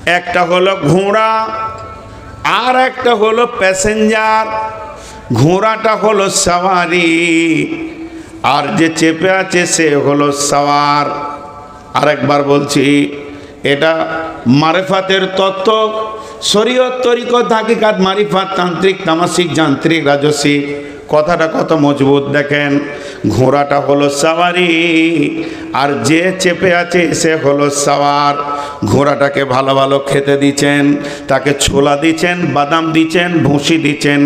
একটা হলো ঘোড়া আর একটা হলো প্যাসেঞ্জার। ঘোড়াটা হলো সওয়ারি আর যে চেপে আছে সে হলো সওয়ার। আরেকবার বলছি, এটা মারিফাতের তত্ত্ব, শরীয়ত, তরিকত, হাকিকাত, মারিফাত, তান্ত্রিক, তামাসিক, যান্ত্রিক, রাজসিক। কথাটা কত মজবুত দেখেন। ঘোড়াটা হলো সওয়ারি আর যে চেপে আছে সে হলো সওয়ার। ঘোড়াটাকে ভালো ভালো খেতে দিচ্ছেন, তাকে ছোলা দিচ্ছেন, বাদাম দিচ্ছেন, ভুসি দিচ্ছেন,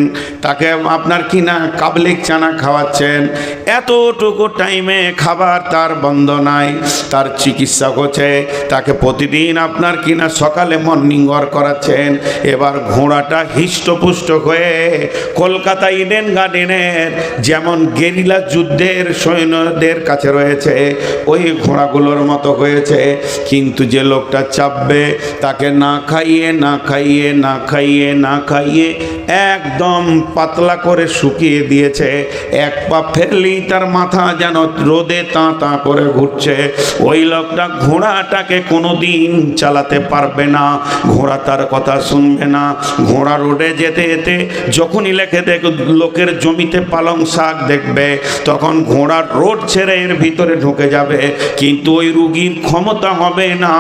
তাকে আপনার কিনা কাবলিক চানা খাওয়াচ্ছেন। এতটুকু টাইমে খাবার তার বন্ধ নাই, তার চিকিৎসা করছে, তাকে প্রতিদিন আপনার কিনা সকালে মর্নিং ওয়াক করাচ্ছেন। এবার ঘোড়াটা হৃষ্টপুষ্ট হয়ে কলকাতা ইডেন গার্ডেনের যেমন গেরিলা যুদ্ধের সৈন্যদের কাছে রয়েছে ওই ঘোড়াগুলোর মতো হয়েছে। কিন্তু যে লোকটা চাপবে তাকে না খাইয়ে না খাইয়ে না খাইয়ে না খাইয়ে একদম পাতলা করে শুকিয়ে দিয়েছে। এক পা ফেললেই তার মাথা যেন রোদে তাঁ তাঁ করে ঘুরছে। ওই লোকটা ঘোড়াটাকে কোনোদিন চালাতে পারবে না, ঘোড়া তার কথা শুনবে না। ঘোড়া রোডে যেতে যেতে যখনই লোকের জমিতে পালং শাক দেখবে তখন ঘোড়া রোড ছেড়ে এর ভিতরে ঢুকে যাবে, কিন্তু ওই রুগীর ক্ষমতা হবে না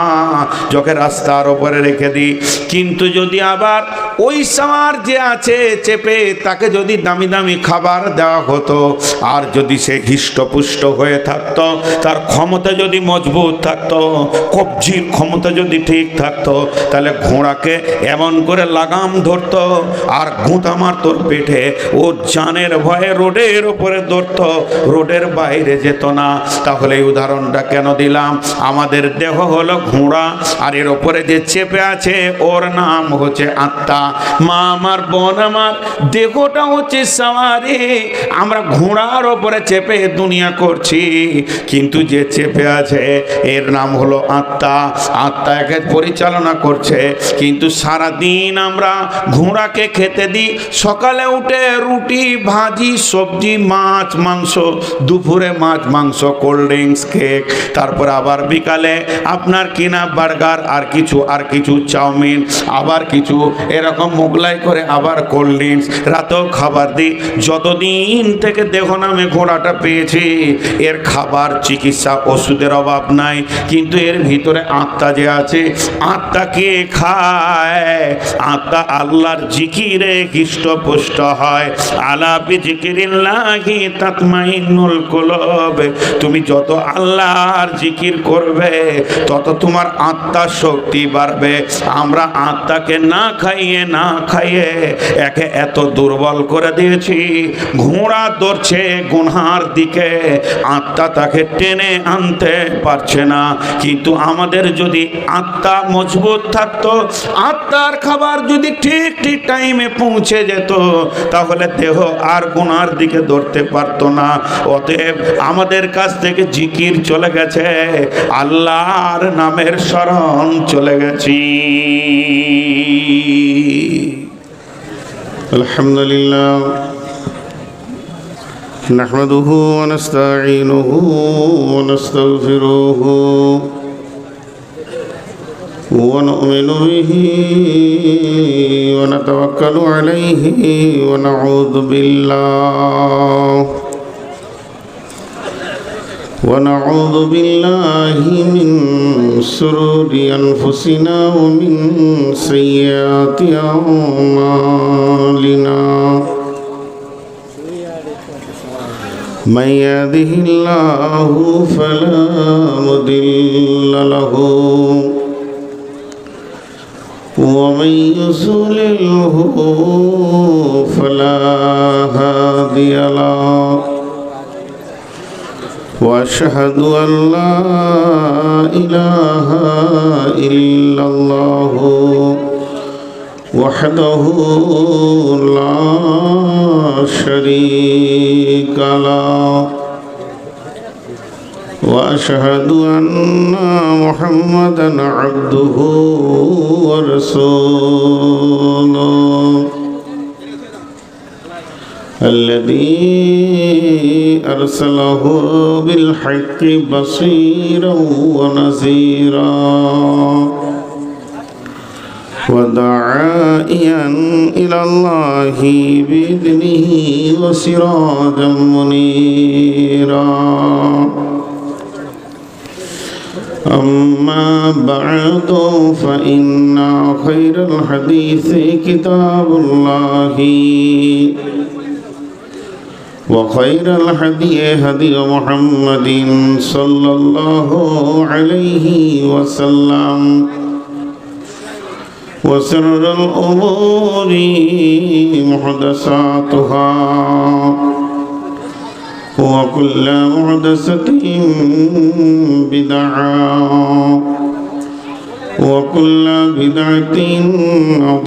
যখন রাস্তার ওপরে রেখে দিই। কিন্তু যদি আবার ওই সাওয়ার যে আছে চেপে তাকে যদি দামি দামি খাবার দেওয়া হতো আর যদি সে হৃষ্টপুষ্ট হয়ে থাকতো, তার ক্ষমতা যদি মজবুত থাকতো, কবজির ক্ষমতা যদি ঠিক থাকতো, তাহলে ঘোড়াকে এমন করে লাগাম ধরতো আর গুঁতা মারতো পেটে। ও জানের ভয়ে রোডের ওপরে ধরতো, রোডের বাইরে যেত না। তাহলে এই উদাহরণটা কেন দিলাম? আমাদের দেহ হলো ঘোড়া আর এর ওপরে যে চেপে আছে ওর নাম হচ্ছে আত্মা। মা আমার, বোন আমার, দেহটা হচ্ছে সওয়ারি। আমরা ঘোড়ার ওপরে চেপে দুনিয়া করছি, কিন্তু যে চেপে আছে এর নাম হলো আত্মা। আত্মা একে পরিচালনা করছে। কিন্তু সারাদিন আমরা ঘোড়াকে খেতে দিই। সকালে উঠে রুটি, ভাজি, সবজি, মাছ, মাংস, দুপুরে মাছ, মাংস, কোল্ড ড্রিঙ্কস, কেক, তারপর আবার বিকালে আপনার কিনা বার্গার, আর কিছু চাউমিন, আবার কিছু এরকম মোগলাই করে আবার কোল্ড ড্রিঙ্কস, রাতেও খাবার দিই। যতদিন থেকে দেহ নামে ঘোড়াটা পেয়েছি এর খাবার, চিকিৎসা, ওষুধের অভাব নাই। কিন্তু এর ভিতরে আত্মা যে আছে, আত্মা কে খায়? আত্মা আল্লাহর জিকিরে হৃষ্টপুষ্ট হয়। আলা বিজিকিরিল্লাহি তাতমাইন্নুল কুলুব। তুমি যত আল্লাহর জিকির করবে তত তোমার আত্মার শক্তি বাড়বে। আমরা আত্মাকে না খাইয়ে না খাইয়ে একে এত দুর্বল করে দিয়েছি। ঘোড়া দৌড়ছে গুনহার দিকে, আত্মা তাকে টেনে আনতে পারছে না। কিন্তু আমাদের যদি আত্মা মজবুত থাকতো, আত্মার খাবার যদি ঠিক ঠিক টাইমে পৌঁছে যেত, তাহলে দেহ আর গুনার দিকে ধরতে পারতো না। অতএব আমাদের কাছ থেকে জিকির চলে গেছে, আল্লাহর নামের স্মরণ চলে গেছি। আলহামদুলিল্লাহ নাহমাদুহু ওয়া নাস্তাঈনুহু ওয়া নাস্তাগফিরুহু ওয়া নু'মিনু বিহি ওয়া নাতাওয়াক্কালু আলাইহি ওয়া নাউযু বিল্লাহি মিন শুরুরি আনফুসিনা ওয়া মিন সাইয়্যাতি আমালিনা। من يهده الله فلا مضل له ومن يضلله فلا هادي له وأشهد أن لا إله إلا الله وحده لا شريك له وأشهد أن محمدا عبده ورسوله الذي أرسله بالحق بصيرا ونذيرا وداعيا إلى الله بإذنه وسراجا منيرا. أما بعد فإن خير الحديث كتاب الله وخير الهدي هدي محمد صلى الله عليه وسلم وشر الأمور محدثاتها وكل محدثة بدعة وكل بدعة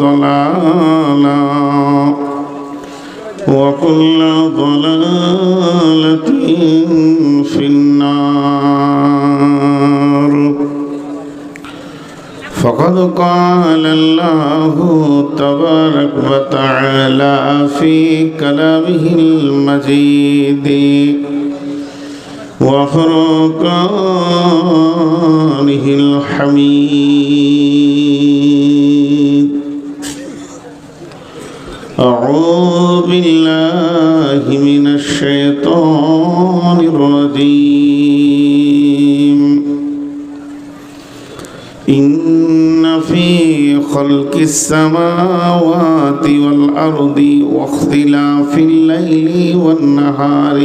ضلالة وكل ضلالة في النار. فقد قال الله تبارك وتعالى في كلامه المجيد وفرقانه الحميد: أعوذ بالله من الشيطان الرجيم. إن في خلق السماوات والأرض واختلاف الليل والنهار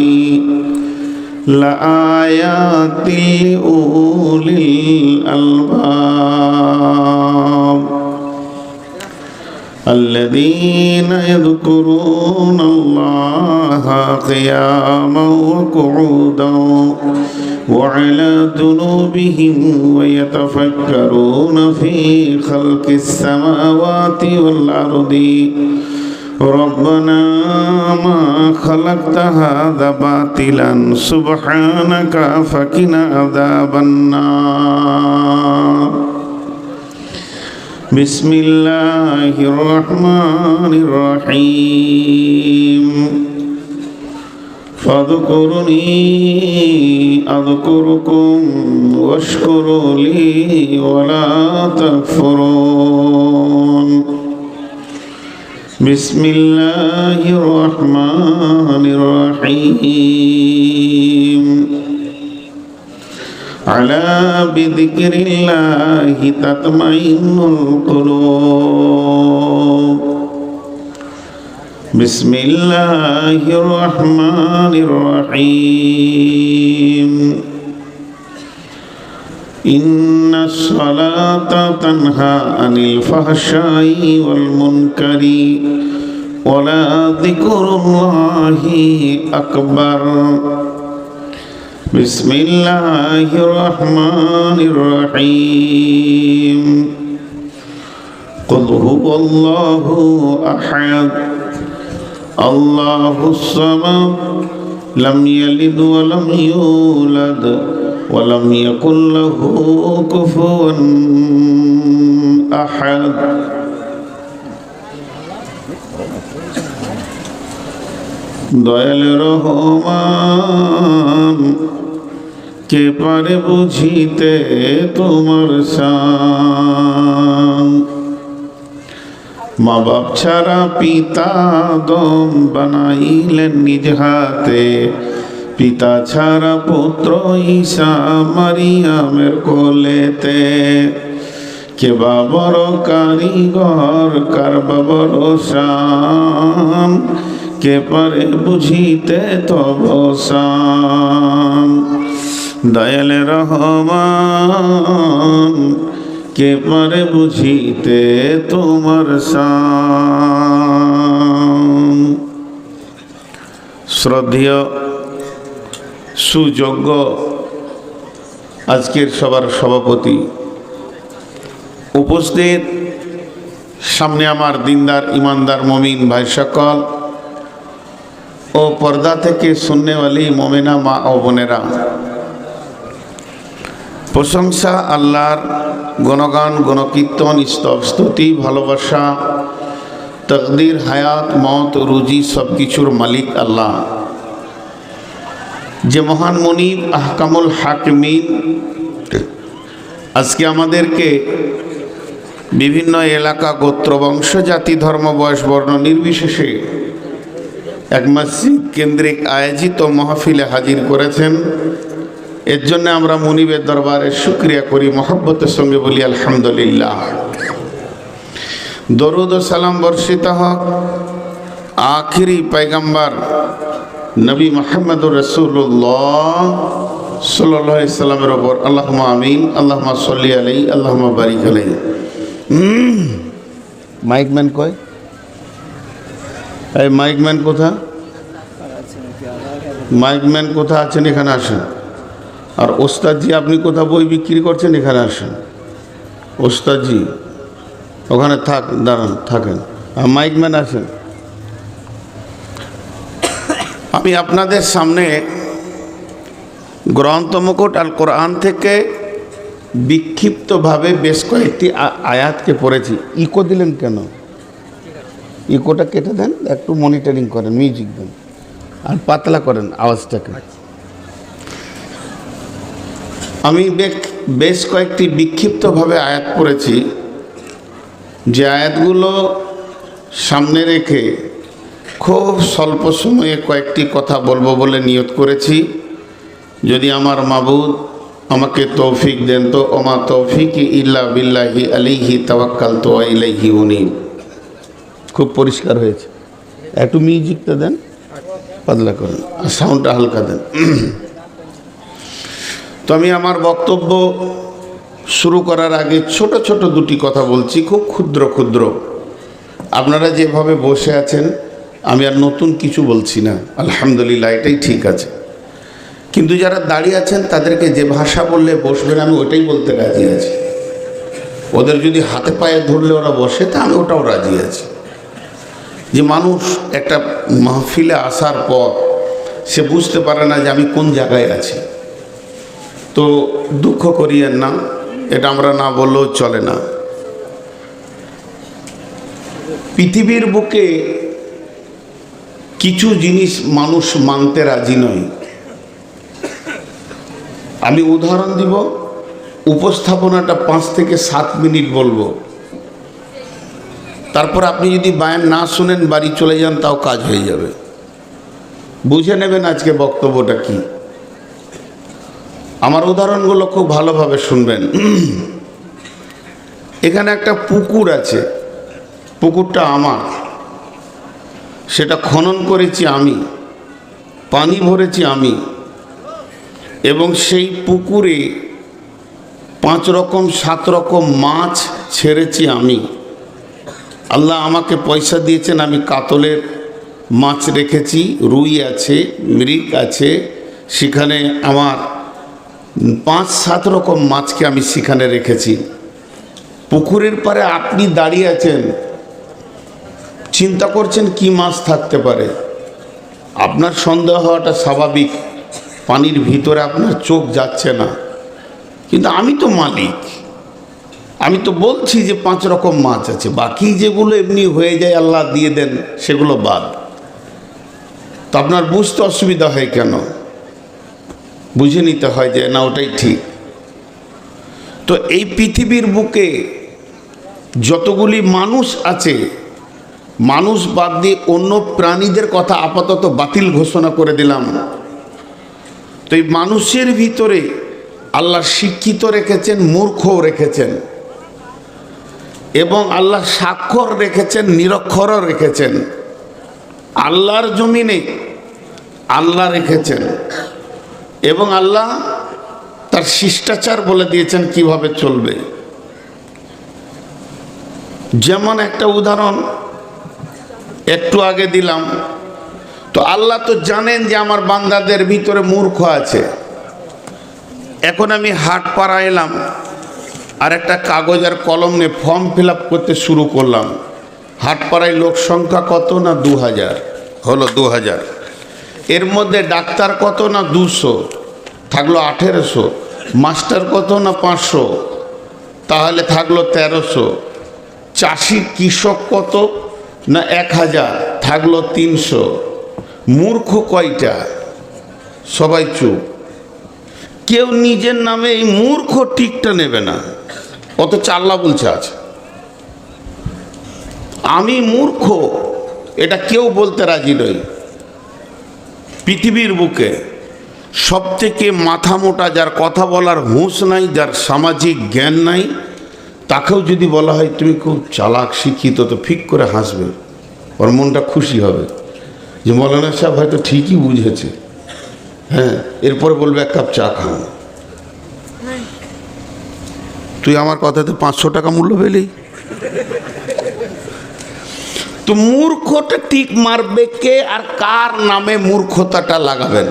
لآيات لأولي الألباب الذين يذكرون الله قياما وقعودا وعلى جنوبهم ويتفكرون في خلق السماوات والأرض ربنا ما خلقت هذا باطلا سبحانك فقنا عذاب النار. بسم الله الرحمن الرحيم. فاذكروني أذكركم واشكروا لي ولا تكفرون. بسم الله الرحمن الرحيم. على بذكر الله تطمئن القلوب. بسم الله الرحمن الرحيم. إن الصلاة تنهى عن الفحشاء والمنكر ولذكر الله أكبر. بسم الله الرحمن الرحيم. قل هو الله أحد الله الصمد لم يلد ولم يولد ولم يكن له كفوا أحد. দয়াল রহমান কে পারে বুঝিতে তোমার শান। মা বাপ ছাড়া পিতা দম বানাইলেন নিজ হাতে, পিতা ছাড়া পুত্র ঈসা মারিয়ামের কোলেতে। কে বা বড় কারিগর কার বা বড় শান, কে পারে বুঝিতে তব শান। দয়াল রহমান কে পারে বুঝিতে তোমার শান। শ্রদ্ধেয় সুযোগ্য আজকের সবার সভাপতি উপস্থিত, সামনে আমার দিনদার ইমানদার মমিন ভাই সকল ও পর্দা থেকে সুন্নেওয়ালি মোমেনা মা ও বোনেরা, প্রশংসা আল্লাহর, গুণগান গুণকীর্তন স্তব স্তুতি ভালোবাসা তকদির হায়াত মত রুজি সব কিছুর মালিক আল্লাহ, যে মহান মুনিব আহকামুল হাকিমিন আজকে আমাদেরকে বিভিন্ন এলাকা, গোত্র, বংশ, জাতি, ধর্ম, বয়স, বর্ণ নির্বিশেষে এক মসজিদ কেন্দ্রিক আয়োজিত মাহফিলে হাজির করেছেন। এর জন্য আমরা মুনিবের দরবারে শুকরিয়া করি, মহব্বতের সঙ্গে বলি আলহামদুলিল্লাহ। দরুদ ও সালাম বর্ষিত হোক আখিরি পয়গম্বর নবী মুহাম্মদুর রাসূলুল্লাহ সাল্লাল্লাহু আলাইহি সাল্লামের ওপর। আল্লাহুম্মা আমিন, আল্লাহুম্মা সাল্লি আলাইহি, আল্লাহুম্মা বারিক আলাইহি। মাইকম্যান কই? এই মাইকম্যান কোথা? মাইকম্যান কোথা আছেন? এখানে আসেন। আর ওস্তাদজি, আপনি কোথা বই বিক্রি করছেন? এখানে আসেন। ওস্তাদজি ওখানে দাঁড়ান, থাকেন। আর মাইকম্যান আসেন। আমি আপনাদের সামনে গ্রন্থ মুকুট আল কোরআন থেকে বিক্ষিপ্তভাবে বেশ কয়েকটি আয়াতকে পড়েছি। ইকো দিলেন কেন? ইকোটা কেটে দেন, একটু মনিটরিং করেন, মিউজিক দেন, আর পাতলা করেন আওয়াজটাকে। আমি বেশ কয়েকটি বিক্ষিপ্তভাবে আয়াত পড়েছি, যে আয়াতগুলো সামনে রেখে খুব স্বল্প সময়ে কয়েকটি কথা বলবো বলে নিয়ত করেছি। যদি আমার মাবুদ আমাকে তৌফিক দেন তো ওমা তৌফিকি ইল্লা বিল্লাহি আলাইহি তাওয়াক্কালতু ওয়া ইলাইহি উনীব। খুব পরিষ্কার হয়েছে। একটু মিউজিকটা দেন, পাতলা করেন, আর সাউন্ডটা হালকা দেন। তো আমি আমার বক্তব্য শুরু করার আগে ছোট ছোট দুটি কথা বলছি, খুব ক্ষুদ্র ক্ষুদ্র। আপনারা যেভাবে বসে আছেন, আমি আর নতুন কিছু বলছি না, আলহামদুলিল্লাহ, এটাই ঠিক আছে। কিন্তু যারা দাঁড়িয়ে আছেন তাদেরকে যে ভাষা বললে বসবেন, আমি ওটাই বলতে রাজি আছি। ওদের যদি হাতে পায়ে ধরলে ওরা বসে, তা আমি ওটাও রাজি আছি। যে মানুষ একটা মাহফিলে আসার পর সে বুঝতে পারে না যে আমি কোন জায়গায় আছি, তো দুঃখ করিয়েন না, এটা আমরা না বললেও চলে না। পৃথিবীর বুকে কিছু জিনিস মানুষ মানতে রাজি নয়। আমি উদাহরণ দিব, উপস্থাপনাটা 5 থেকে 7 মিনিট বলবো, তারপর আপনি যদি বায়ান না শুনেন বাড়ি চলে যান, তাও কাজ হয়ে যাবে। বুঝে নেবেন আজকে বক্তব্যটা কি। আমার উদাহরণগুলো খুব ভালোভাবে শুনবেন। এখানে একটা পুকুর আছে, পুকুরটা আমার, সেটা খনন করেছি আমি, পানি ভরেছি আমি, এবং সেই পুকুরে 5 রকম 7 রকম মাছ ছেড়েছি আমি। আল্লাহ আমাকে পয়সা দিয়েছেন, আমি কাতলের মাছ রেখেছি, রুই আছে, মৃগ আছে, সেখানে আমার 5-7 রকম মাছকে আমি সেখানে রেখেছি। পুকুরের পারে আপনি দাঁড়িয়ে আছেন, চিন্তা করছেন কি মাছ থাকতে পারে। আপনার সন্দেহ হওয়াটা স্বাভাবিক, পানির ভিতরে আপনার চোখ যাচ্ছে না, কিন্তু আমি তো মালিক, আমি তো বলছি যে 5 রকম মাছ আছে। বাকি যেগুলো এমনি হয়ে যায়, আল্লাহ দিয়ে দেন, সেগুলো বাদ। তো আপনার বুঝতে অসুবিধা হয় কেন? বুঝে নিতে হয় যে না, ওটাই ঠিক। তো এই পৃথিবীর বুকে যতগুলি মানুষ আছে, মানুষ বাদ দিয়ে অন্য প্রাণীদের কথা আপাতত বাতিল ঘোষণা করে দিলাম। তো এই মানুষের ভিতরে আল্লাহ শিক্ষিত রেখেছেন, মূর্খও রেখেছেন, এবং আল্লাহ স্বাক্ষর রেখেছেন, নিরক্ষরও রেখেছেন। আল্লাহর জমিনে আল্লাহ রেখেছেন, এবং আল্লাহ তার শিষ্টাচার বলে দিয়েছেন কিভাবে চলবে। যেমন একটা উদাহরণ একটু আগে দিলাম। তো আল্লাহ তো জানেন যে আমার বান্দাদের ভিতরে মূর্খ আছে। এখন আমি হাট পাড়া এলাম, আর একটা কাগজ আর কলম নিয়ে ফর্ম ফিল আপ করতে শুরু করলাম। হাট পাড়ায় লোক সংখ্যা কত? না 2000 হলো, 2000। এর মধ্যে ডাক্তার কত? না 200, থাকলো 1800। মাস্টার কত? না 500, তাহলে থাকলো 1300। চাষি কৃষক কত? না 1000, থাকলো 300। মূর্খ কয়টা? সবাই চুপ। কেউ নিজের নামে এই মূর্খ টিকটা নেবে না, অথচ আল্লাহ বলছে আছে। আমি মূর্খ এটা কেউ বলতে রাজি নয়। পৃথিবীর বুকে সবথেকে মাথা মোটা, যার কথা বলার হুঁশ নাই, যার সামাজিক জ্ঞান নাই, তাকেও যদি বলা হয় তুমি খুব চালাক শিক্ষিত, তো ফিক করে হাসবে, ওর মনটা খুশি হবে যে মৌলানা সাহেব হয়তো ঠিকই বুঝেছে। হ্যাঁ, এরপরে বলবে এক কাপ চা খাও। তুই আমার কথাতে 500 টাকা মূল্য পেলি। তো মূর্খটা টিক মারবে কে, আর কার নামে মূর্খতাটা লাগাবেন?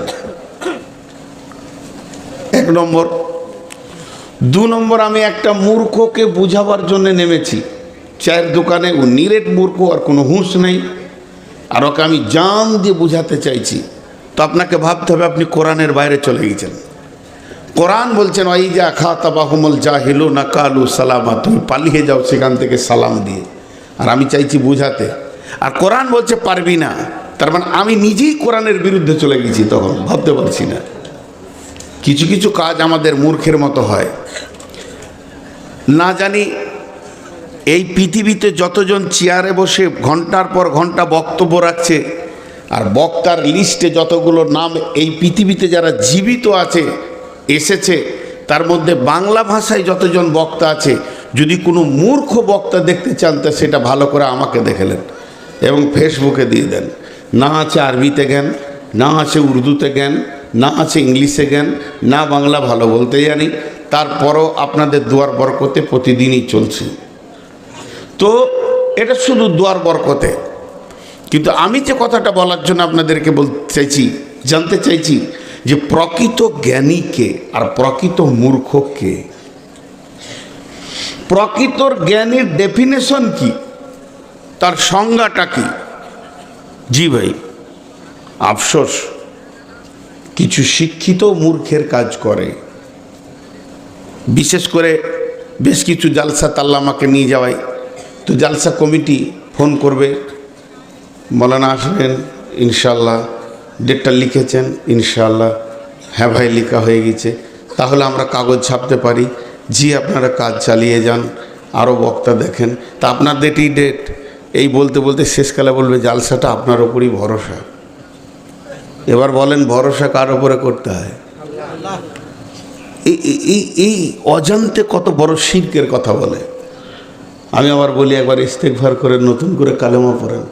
1 নম্বর। 2 নম্বর, আমি একটা মূর্খকে বুঝাবার জন্য নেমেছি। চায়ের দোকানে ও নিরেট মূর্খ, আর কোনো হুঁশ নেই, আর ওকে আমি জান দিয়ে বুঝাতে চাইছি। তো আপনাকে ভাবতে হবে আপনি কোরআনের বাইরে চলে গেছেন। কোরআন বলছেন ওয়াইজা খাতাবাহুমুল জাহিলুনা কালু সালামা, তুমি পালিয়ে যাও সেখান থেকে সালাম দিয়ে। আর আমি চাইছি বুঝাতে, আর কোরআন বলছে পারবি না। তার মানে আমি নিজেই কোরআনের বিরুদ্ধে চলে গেছি। তখন ভাবতে পারছি না। কিছু কিছু কাজ আমাদের মূর্খের মতো হয়। না জানি এই পৃথিবীতে যতজন চেয়ারে বসে ঘন্টার পর ঘন্টা বক্তব্য রাখছে, আর বক্তার লিস্টে যতগুলো নাম এই পৃথিবীতে যারা জীবিত আছে এসেছে, তার মধ্যে বাংলা ভাষায় যতজন বক্তা আছে, যদি কোনো মূর্খ বক্তা দেখতে চান তা সেটা ভালো করে আমাকে দেখেলেন এবং ফেসবুকে দিয়ে দেন। না আছে আরবিতে জ্ঞান, না আছে উর্দুতে জ্ঞান, না আছে ইংলিশে জ্ঞান, না বাংলা ভালো বলতে জানি, তারপরও আপনাদের দুয়ার বরকতে প্রতিদিনই চলছে। তো এটা শুধু দুয়ার বরকতে। কিন্তু আমি যে কথাটা বলার জন্য আপনাদেরকে বলতে চাইছি, জানতে চাইছি যে প্রকৃত জ্ঞানী কে আর প্রকৃত মূর্খ কে? প্রকৃতর জ্ঞানীর ডেফিনেশন কি, তার সংজ্ঞাটা কি? জি ভাই, আফসোস কিছু শিক্ষিত মূর্খের কাজ করে। বিশেষ করে বেশ কিছু জালসা তাল্লা আমাকে নিয়ে যাওয়ায়, তো জালসা কমিটি ফোন করবে, মৌলানা আসবেন ইনশাল্লাহ, ডেটটা লিখেছেন ইনশাল্লাহ, হ্যাঁ ভাই লেখা হয়ে গেছে, তাহলে আমরা কাগজ ছাপতে পারি। জি আপনারা কাজ চালিয়ে যান, আরও বক্তা দেখেন। তা আপনার ডেটই ডেট, এই বলতে বলতে শেষকালে বলবে জালসাটা আপনার ওপরই ভরসা। এবার বলেন ভরসা কার ওপরে করতে হয়? এই অজান্তে কত বড় শিরকের কথা বলে। আমি আবার বলি একবার ইস্তেগফার করে নতুন করে কালেমা পড়েন।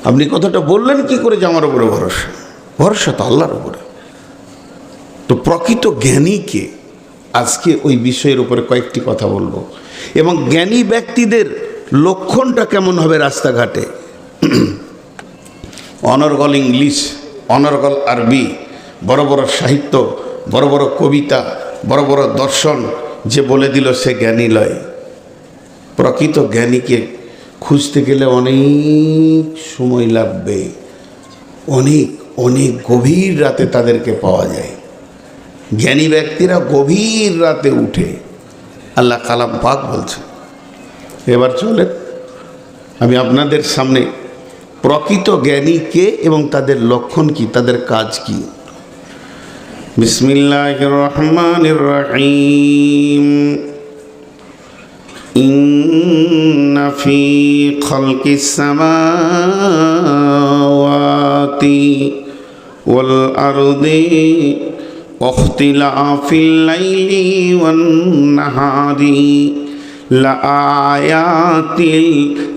আপনি কথাটা বললেন কি করে যে আমার উপরে ভরসা? ভরসা তো আল্লাহর উপরে। তো প্রকৃত জ্ঞানীকে আজকে ওই বিষয়ের উপরে কয়েকটি কথা বলবো, এবং জ্ঞানী ব্যক্তিদের লক্ষণটা কেমন হবে রাস্তাঘাটে। অনর্গল ইংলিশ, অনর্গল আরবি, বড় বড় সাহিত্য, বড় বড় কবিতা, বড় বড় দর্শন যে বলে দিল সে জ্ঞানী লয়। প্রকৃত জ্ঞানীকে খুঁজতে গেলে অনেক সময় লাগবে, অনেক অনেক গভীর রাতে তাদেরকে পাওয়া যায়। জ্ঞানী ব্যক্তিরা গভীর রাতে উঠে, আল্লাহ কালাম পাক বলছে। এবার চলে আমি আপনাদের সামনে প্রকৃত জ্ঞানী কে এবং তাদের লক্ষণ কি, তাদের কাজ কি। বিসমিল্লাহির রহমানির রহিম। ইন্না ফি খালকিস সামাওয়াতি ওয়াল আরদি ওয়াখতিলাফিল লাইলি ওয়ান নাহারি লাআয়াতিল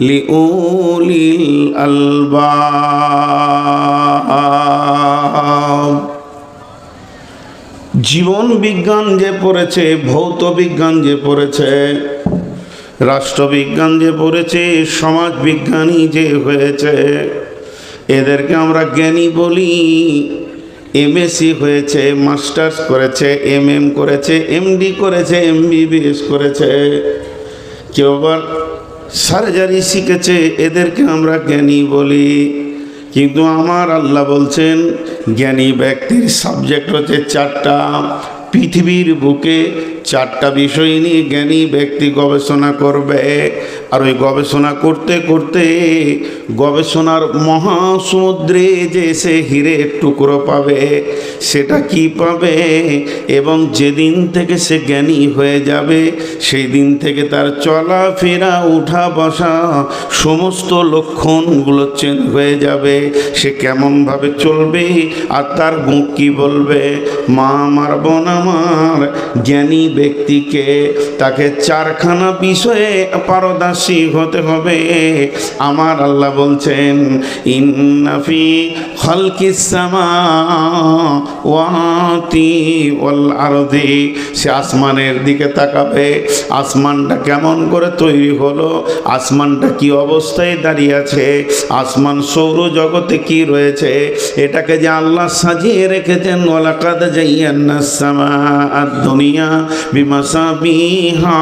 লিউলিল আলবাব। জীবন বিজ্ঞান যে পড়েছে, ভৌত বিজ্ঞান যে পড়েছে, রাষ্ট্রবিজ্ঞান যে পড়েছে, সমাজ বিজ্ঞানী যে হয়েছে, এদেরকে আমরা জ্ঞানী বলি। এমএসসি হয়েছে, মাস্টার্স করেছে, এমএম করেছে, এমডি করেছে, এমবিবিএস করেছে, কেউ আবার সার্জারি শিখেছে, এদেরকে আমরা জ্ঞানী বলি। কিন্তু আমার আল্লাহ বলছেন জ্ঞানী ব্যক্তির সাবজেক্ট হচ্ছে 4টা। পৃথিবীর বুকে চারটা বিষয় নিয়ে জ্ঞানী ব্যক্তি গবেষণা করবে। আর ওই গবেষণা করতে করতে গবেষণার মহাসমুদ্রে যে সে হীরের টুকরো পাবে, সেটা কি পাবে? এবং যেদিন থেকে সে জ্ঞানী হয়ে যাবে সেই দিন থেকে তার চলাফেরা, উঠা বসা সমস্ত লক্ষণগুলো চেঞ্জ হয়ে যাবে। সে কেমনভাবে চলবে আর তার মুখ কী বলবে? মা আমার, বোন আমার, জ্ঞানী ব্যক্তিকে তাকে চারখানা বিষয়ে পারদর্শী হতে হবে। আমার আল্লাহ বলছেন, ইন্না ফি খালকিস সামাওয়াতি ওয়াল আরদি। সে আসমানের দিকে তাকাবে, আসমানটা কেমন করে তৈরি হলো, আসমানটা কি অবস্থায় দাঁড়িয়ে আছে, আসমান সৌরজগতে কি রয়েছে, এটাকে যে আল্লাহ সাজিয়ে রেখেছেন। ওয়ালাকাদ যায়্যানাস সামাআদ দুনিয়া বিমাসাবিহা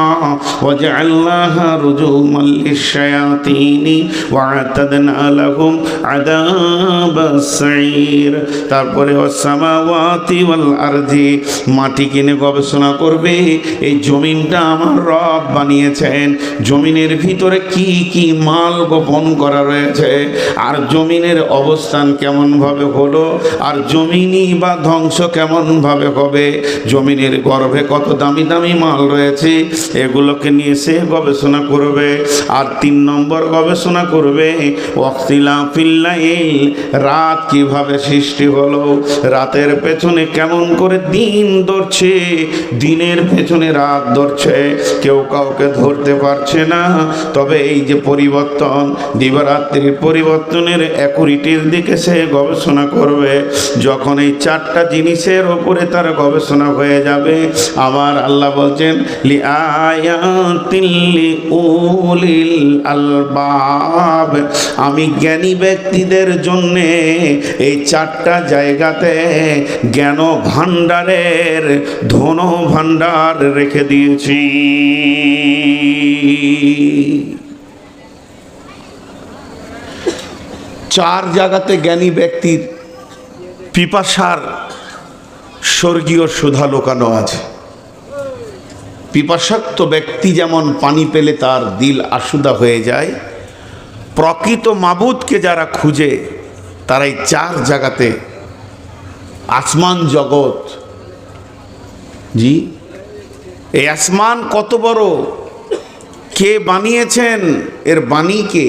ওয়া জাআলনাহা রুজুমান লিশ-শায়াতিনি ওয়া আ'তাদনা লাহুম আযাবাস সাঈর। তারপরে ওয়াস সামাওয়াতি ওয়াল আরদি, মাটি কিনে গবেষণা করবে এই জমিনটা আমার রব বানিয়েছেন, জমিনের ভিতরে কি কি মাল গোপন করা রয়েছে, আর জমিনের অবস্থান কেমনভাবে হলো, আর জমিনই বা ধ্বংস কেমনভাবে হবে, জমিনের গর্ভে কত দামি দামি মাল রয়েছে, এগুলোকে নিয়ে সে গবেষণা করবে। আর 3 নম্বর গবেষণা করবে ওয়াক্তিলাফিল লাইল, রাত কিভাবে সৃষ্টি হলো, রাতের পেছনে কেমন করে দিন ধরছে, দিনের পেছনে রাত ধরছে, কেউ কাউকে ধরতে পারছে না। তবে এই যে পরিবর্তন, দিবারাত্রির পরিবর্তনের অ্যাকুরেটির দিকে সে গবেষণা করবে। যখন এই 4টা জিনিসের ওপরে তার গবেষণা হয়ে যাবে, আমার আল্লাহ বলছেন লিআয়াতিল লিউলিল আলবাব, আমি জ্ঞানী ব্যক্তিদের জন্যে এই 4টা জায়গাতে জ্ঞান ভাণ্ডারের ধন ভাণ্ডার রেখে দিয়েছি। চার জায়গাতে জ্ঞানী ব্যক্তির পিপাসার স্বর্গীয় সুধা লুকানো আছে। পিপাসাক্ত ব্যক্তি যেমন পানি পেলে তার দিল আশুদা হয়ে যায়, প্রকৃত মাবুদকে যারা খুঁজে তারা এই 4 জায়গাতে, আসমান জগৎ, জি এই আসমান কত বড়, কে বানিয়েছেন, এর বাণী কে?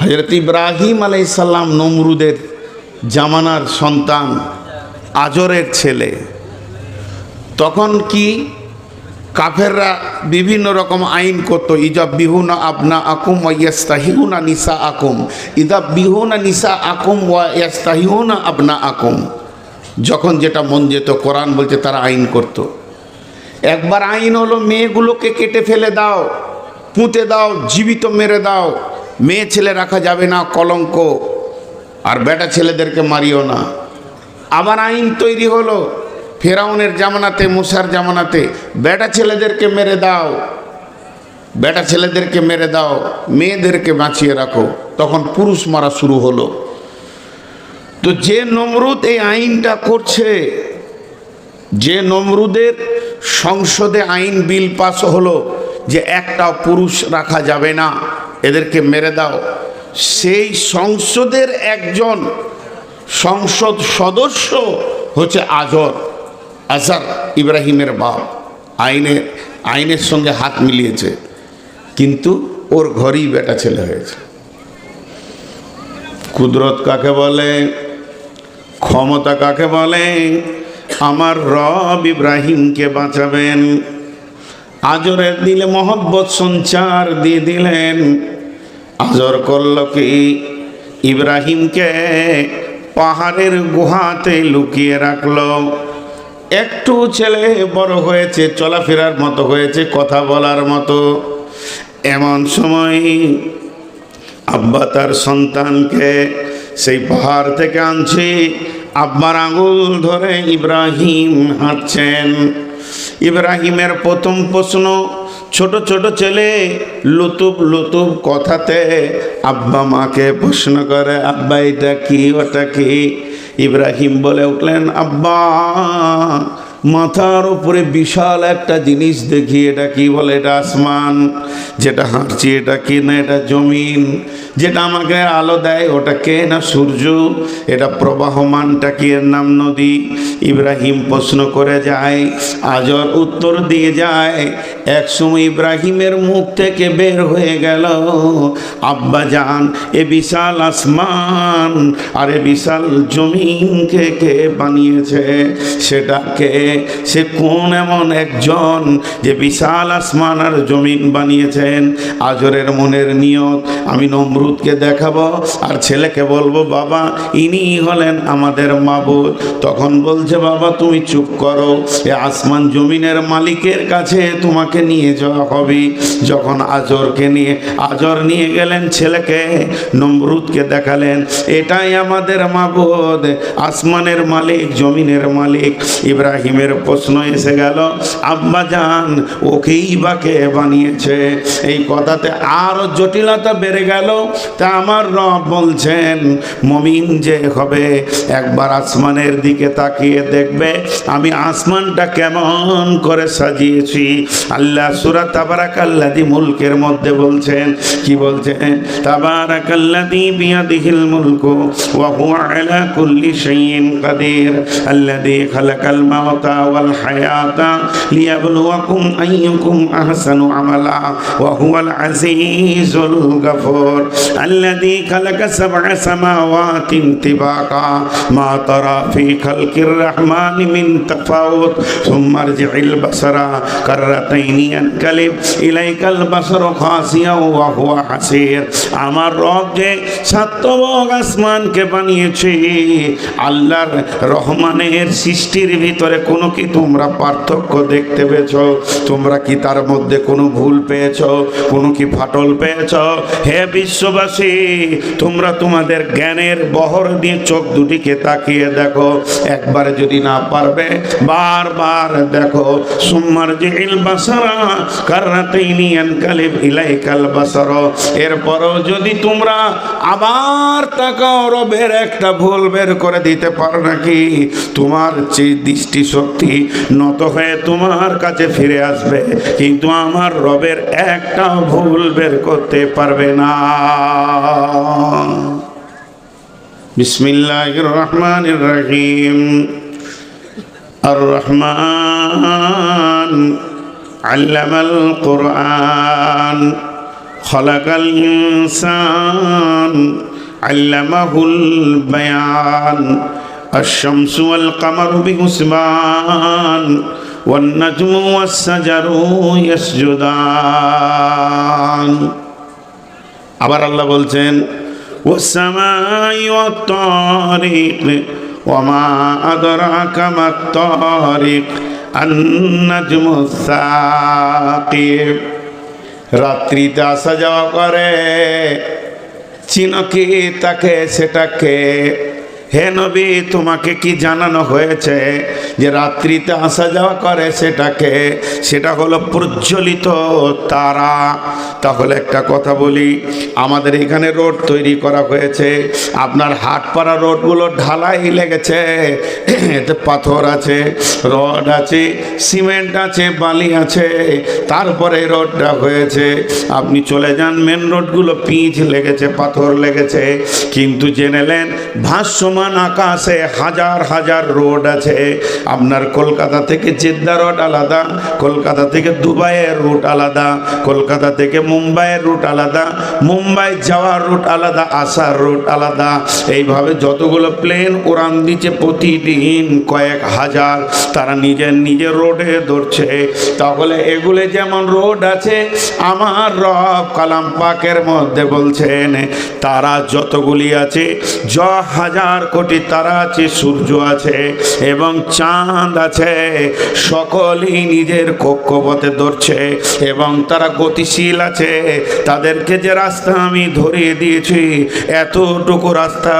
হযরত ইব্রাহিম আলাইহিস সালাম নমরুদের জামানার সন্তান, আজরের ছেলে। তখন কি কাফেররা বিভিন্ন রকম আইন করতো, ইজাবিহুনা আবনা আকুম ওয়া ইয়াস্তাহিউনা নিসা আকুম, ইজাবিহুনা নিসা আকুম ওয়া ইয়াস্তাহিউনা আবনা আকুম। যখন যেটা মন যেত, কোরআন বলছে তারা আইন করত। একবার আইন হলো মেয়েগুলোকে কেটে ফেলে দাও, পুঁতে দাও, জীবিত মেরে দাও, মেয়ে ছেলে রাখা যাবে না, কলঙ্ক, আর বেটা ছেলেদেরকে মারিও না। আবার আইন তৈরি হলো ফেরাউনের জামানাতে, মুসার জামানাতে, বেটা ছেলেদেরকে মেরে দাও, বেটা ছেলেদেরকে মেরে দাও, মেয়েদেরকে বাঁচিয়ে রাখো। তখন পুরুষ মারা শুরু হলো। তো যে নমরুদ এই আইনটা করছে, যে নমরুদের সংসদে আইন বিল পাস হলো যে একটা পুরুষ রাখা যাবে না, এদেরকে মেরে দাও, সেই সংসদের একজন সংসদ সদস্য হচ্ছে আজর, ইব্রাহিমের বাপ। আইনের সঙ্গে হাত মিলিয়েছে, কিন্তু ওর ঘরেই বেটা ছেলে হয়েছে। কুদরত কাকে বলে, ক্ষমতা কাকে বলে? আমার রব ইব্রাহিমকে বাঁচাবেন, আজরের দিলে মহব্বত সঞ্চার দিয়ে দিলেন। আজর করল কি, ইব্রাহিমকে পাহাড়ের গুহাতে লুকিয়ে রাখলো। একটু ছেলে বড় হয়েছে, চলাফেরার মতো হয়েছে, কথা বলার মতো। এমন সময় আব্বা তার সন্তানকে সেই পাহাড় থেকে আনছে, আব্বার আঙুল ধরে ইব্রাহিম হাঁটছেন। ইব্রাহিমের প্রথম প্রশ্ন, ছোট ছোট ছেলে লুতুব লুতুব কথাতে আব্বা মাকে প্রশ্ন করে, আব্বা এটা কি, ওটা কি? ইব্রাহিম বলে উঠলেন, আব্বা মাথার উপরে বিশাল একটা জিনিস দেখি, এটা কি বলে? এটা আসমান। যেটা হাঁটছি এটা কি? না এটা জমিন। যেটা আমাকে আলো দেয় ওটা কে? না সূর্য। এটা প্রবাহমানটা কি? এর নাম নদী। ইব্রাহিম প্রশ্ন করে যায়, আজর উত্তর দিয়ে যায়, একসময় ইব্রাহিমের মুখ থেকে বের হয়ে গেল, আব্বা জান এ বিশাল আসমান আর এ বিশাল জমিনকে কে বানিয়েছে? সেটাকে, সে কোন এমন একজন যে বিশাল আসমান আর জমিন বানিয়েছেন? আজরের মনের নিয়ত, আমি নমরুদকে দেখাবো আর ছেলেকে বলবো, বাবা ইনি হলেন আমাদের মাবুদ। তখন বলছে, বাবা তুমি চুপ করো, এ আসমান জমিনের মালিকের কাছে তোমাকে নিয়ে যাওয়া হবে। যখন আজর নিয়ে গেলেন ছেলেকে, নমরুদকে দেখালেন, এটাই আমাদের মাবুদ, আসমানের মালিক, জমিনের মালিক। ইব্রাহিমের প্রশ্ন এসে গেল, আব্বা জান ওকেই বা কে বানিয়েছে? এই কথাতে আরো জটিলতা বেড়ে গেল। তা আমার রব বলছেন, মুমিন যে হবে একবার আসমানের দিকে তাকিয়ে দেখবে আমি আসমানটা কেমন করে সাজিয়েছি। আল্লাহ সূরা তাবারাকাল্লাযী মুলকের মধ্যে বলছেন, কি বলছেন? তাবারাকাল্লাযী বিয়াদিহিল মুলকু ওয়া হুয়া আলা কুল্লি শাইইন কাদির আল্লাযী খালাকাল মাউতা ওয়াল হায়াতা লিয়াবলুয়াকুম আইয়ুকুম আহসানু আমালা ওয়া হুয়াল আজিজুল গফুর আল্লাযী খালাকা সাবআ সামাওয়াতিন তিবাকা মা তারা ফি খালকির রহমানি মিন তাফাউত সুম্মা আরজি'ল বাসারা কাররাতাইনি ইয়ানকালিব ইলাইকাল বাসারু খাসিয়া ওয়া হুয়া হাসির। আমার রব যে সাতবক আসমানকে বানিয়েছে, আল্লাহর রহমানের সৃষ্টির ভিতরে কোনো কি তোমরা পার্থক্য দেখতে পেয়েছো? তোমরা কি তার মধ্যে কোনো ভুল পেয়েছো? কোনো কি ফাটল পেয়েছো? হে বিশ্ববাসী, তোমরা তোমাদের জ্ঞানের বহর দিয়ে চোখ দুটিকে তাকিয়ে দেখো। একবারে যদি না পারবে বারবার দেখো। সুম্মার জিল বাসারা কাররাতাইনি ইয়ানকালিব ইলাইকাল বাসার। এরপরও যদি তোমরা আবার তাকাও, রবের একটা ভুল বের করে দিতে পারো নাকি? তোমার যে দৃষ্টি শক্তি নত হয়ে তোমার কাছে ফিরে আসবে, কিন্তু আমার রবের একটা ভুল বের করতে পারবে না। বিসমিল্লাহির রহমানির রহিম। আর রহমান আল্লামাল কুরআন খলাকাল ইনসান আল্লামাহুল বায়ান আশ-শামসু ওয়াল কামারু বিহুসবান ওয়ান নাজমু ওয়াস সাজারু ইয়াসজুদান। আবার আল্লাহ বলছেন, ওয়াস সামাই ওয়াত তারিক ওয়া মা আদরাকা মাত তারিক আন-নাজমুস সাকিব। রাত্রিতে আসা যাওয়া করে, চিনো কি তাকে? সেটাকে হে নবী তোমাকে কি জানানো হয়েছে যে রাত্রিতে আসা যাওয়া করে সেটাকে? সেটা হলো প্রজ্বলিত তারা। তাহলে একটা কথা বলি, আমাদের এখানে রোড তৈরি করা হয়েছে, আপনার হাটপাড়া রোডগুলো ঢালাই লেগেছে, এতে পাথর আছে, রড আছে, সিমেন্ট আছে, বালি আছে, তারপরে রোডটা হয়েছে। আপনি চলে যান, মেন রোডগুলো পিচ লেগেছে, পাথর লেগেছে, কিন্তু জেনেলেন ভাষ্যমান আকাশে হাজার হাজার রোড আছে। আপনার কলকাতা থেকে জেদ্দা রোড আলাদা, কলকাতা থেকে দুবাইয়ের রুট আলাদা, কলকাতা থেকে মুম্বাইয়ের রুট আলাদা, মুম্বাই যাওয়ার রুট আলাদা, আসার রুট আলাদা। এইভাবে যতগুলো প্লেন উড়ান দিচ্ছে প্রতিদিন কয়েক হাজার, তারা নিজের নিজের রোডে ধরছে। তাহলে এগুলো যেমন রোড আছে, আমার রব কালাম পাকের মধ্যে বলছেন তারা যতগুলি আছে, হাজার কোটি তারা আছে, সূর্য আছে এবং চাঁদ আছে, সকলেই নিজের কক্ষপথে ধরছে এবং তারা গতিশীল আছে। তাদেরকে যে রাস্তা আমি ধরিয়ে দিয়েছি, এতটুকু রাস্তা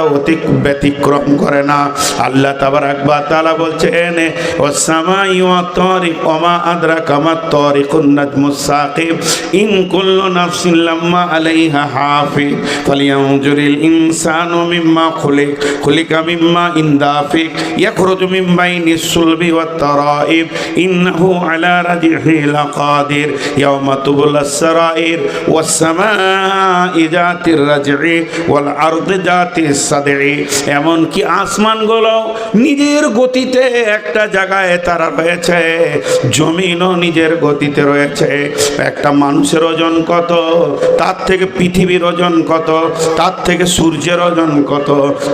ব্যতিক্রম করে না। আল্লাহ তাবারাক ওয়া তাআলা বলছেন, ওয়াস সামাই ওয়াত তারিক ওয়া মা আদরাকা মাত তারিকুন নাজমুস সাকিব ইন কুল্লু নাফসিন লাম্মা আলাইহা হাফিজ ফালইয়ানজুরিল ইনসানু মিম্মা খুলিক খুলিকা মিম্মা ইনদাফিক ইয়াখরুজু মিন বাইনিস সুলবি ওয়াত তারাইব ইন্নাহু আলা রাজিহি লাকাদির ইয়াওমা তুবলাস সারাইর ওয়াস সামাই যাতির রাজঈ ওয়াল আরদি যাতিস সাদঈ। এমন কি আসমানগুলো নিজের গতিতে একটা জায়গায় তারা রয়েছে, জমিনও নিজের গতিতে রয়েছে। একটা মানুষের ওজন কত, তার থেকে পৃথিবীর ওজন কত, তার থেকে সূর্যের ওজন কত,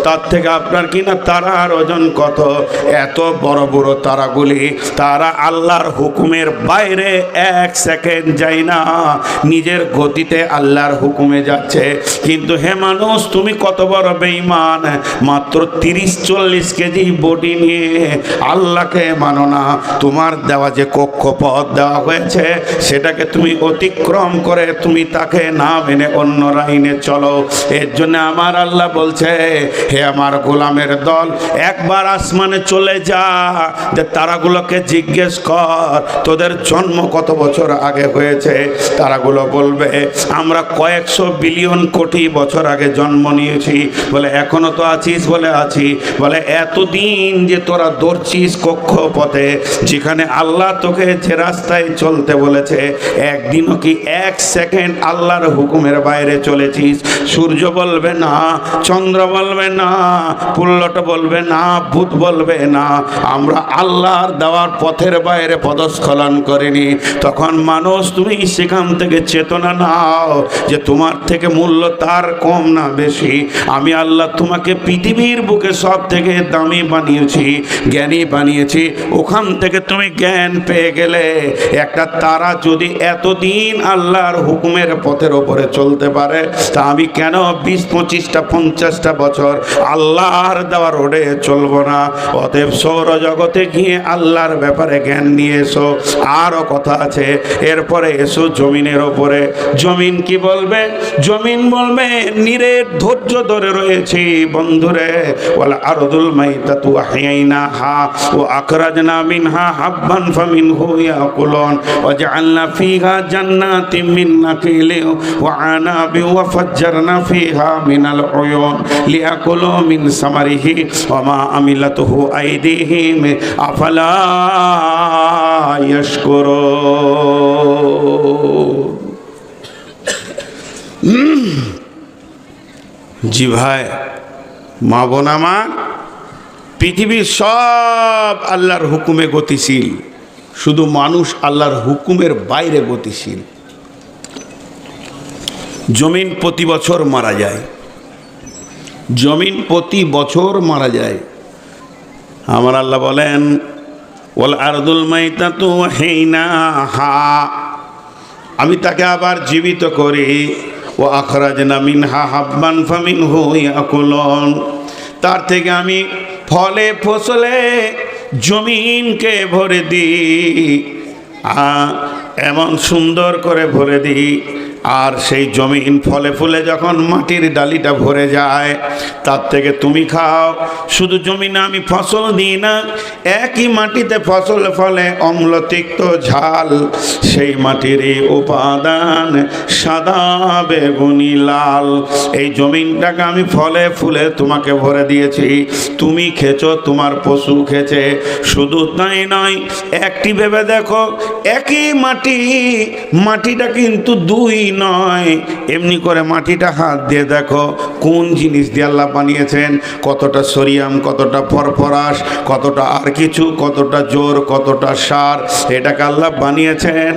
তার থেকে আপনার কিনা তারার ওজন কত। এত বড় বড় তারাগুলি তারা আল্লাহর হুকুমের বাইরে এক সেকেন্ড যায় না, নিজের গতিতে আল্লাহর হুকুমে যাচ্ছে। কিন্তু হে মানুষ, তুমি কত বড় বেঈমান, মাত্র 30-40 কেজি বডি নিয়ে আল্লাহকে মানো না। তোমার দেওয়া যে কক্ষপথ দেওয়া হয়েছে সেটাকে তুমি অতিক্রম করে তুমি তাকে না মেনে অন্য লাইনে চলো। এর জন্য আমার আল্লাহ বলছে, হে আমার গোলামের দল, একবার আসমানে চলে যা, যে তারাগুলোকে জিজ্ঞেস কর তোদের জন্ম কত বছর আগে হয়েছে। তারাগুলো বলবে আমরা কয়েকশো বিলিয়ন কোটি বছর আগে জন্ম নিয়েছি। বলে এখনো তো আছিস? বলে আছি। বলে এতদিন যে তোরা দৌড়ছিস কক্ষপথে, যেখানে আল্লাহ তোকে যে রাস্তায় চলতে বলেছে, একদিনও কি এক সেকেন্ড আল্লাহর হুকুমের বাইরে চলেছিস? সূর্য বলবে না, চন্দ্র বলবে না, পুল্লট বলবে না, ভূত বলবে না, আমরা আল্লাহর দেওয়ার পথের বাইরে পদস্খলন করিনি। তখন মানুষ তুমি সেখান থেকে চেতনা নাও যে তোমার থেকে মূল্য তার কম না বেশি। আমি আল্লাহ তোমাকে পৃথিবীর বুকে সব থেকে দামি বানিয়েছি, জ্ঞানী বানিয়েছি। ওখান থেকে তুমি জ্ঞান পেয়ে গেলে একটা তারা যদি এতদিন আল্লাহর হুকুমের পথের ওপরে চলতে পারে, তা আমি কেন 20-25টা 50টা বছর আল্লাহর দেওয়া রোডে চলবো না? অতএব সৌরজগতে গিয়ে আল্লাহর ব্যাপারে জ্ঞান নিয়ে এসো। আরও কথা আছে, এরপরে এসো জমিনের ওপরে। জমিন কি বলবে? জমিন বলবে নিরেট ধৈর্য ধরে রয়েছি বন্ধুরে। ওয়াল আরদুল মাইতাতু আহইনাহা ওয়া আখরাজনা মিনহা হাব্বান ফামিনহু ইয়াকুলুন ওয়া জাআলনা ফিহা জান্নাতিন মিন নাখিলিন ওয়া আনাবিন ওয়া ফাজ্জারনা ফিহা মিনাল উয়ুন লিয়াকুলু মিন সামারিহি ওয়া মা আমিলাতুহু আইদিহিম আফালা ইয়াশকুরুন। জি ভাই, মা বোন আমার, পৃথিবীর সব আল্লাহর হুকুমে গতিশীল, শুধু মানুষ আল্লাহর হুকুমের বাইরে গতিশীল। জমিন প্রতি বছর মারা যায়, জমিন প্রতি বছর মারা যায়। আমার আল্লাহ বলেন ওয়াল আরদুল মাইতাতু আহইনাহা, আমি তাকে আবার জীবিত করি। ও আখরাজনা মিনহা হাব্বান ফামিনহু ইয়াকুলুন, তার থেকে আমি ফলে ফসলে জমিনকে ভরে দিই, এমন সুন্দর করে ভরে দিই। আর সেই জমিন ফলে ফুলে যখন মাটির ডালিটা ভরে যায়, তার থেকে তুমি খাও। শুধু জমিনে আমি ফসল দিই না, একই মাটিতে ফসল ফলে অম্ল তিক্ত ঝাল, সেই মাটিরই উপাদান সাদা বেগুনি লাল। এই জমিনটাকে আমি ফলে ফুলে তোমাকে ভরে দিয়েছি, তুমি খেছো, তোমার পশু খেছে। শুধু তাই নয়, একটি ভেবে দেখো, একই মাটি, মাটিটা কিন্তু দুই নয়। এমনি করে মাটিটা হাত দিয়ে দেখো কোন জিনিস দিয়ে আল্লাহ বানিয়েছেন, কতটা সোডিয়াম, কতটা ফসফরাস, কতটা আর কিছু, কতটা জোর, কতটা সার, এটাকে আল্লাহ বানিয়েছেন।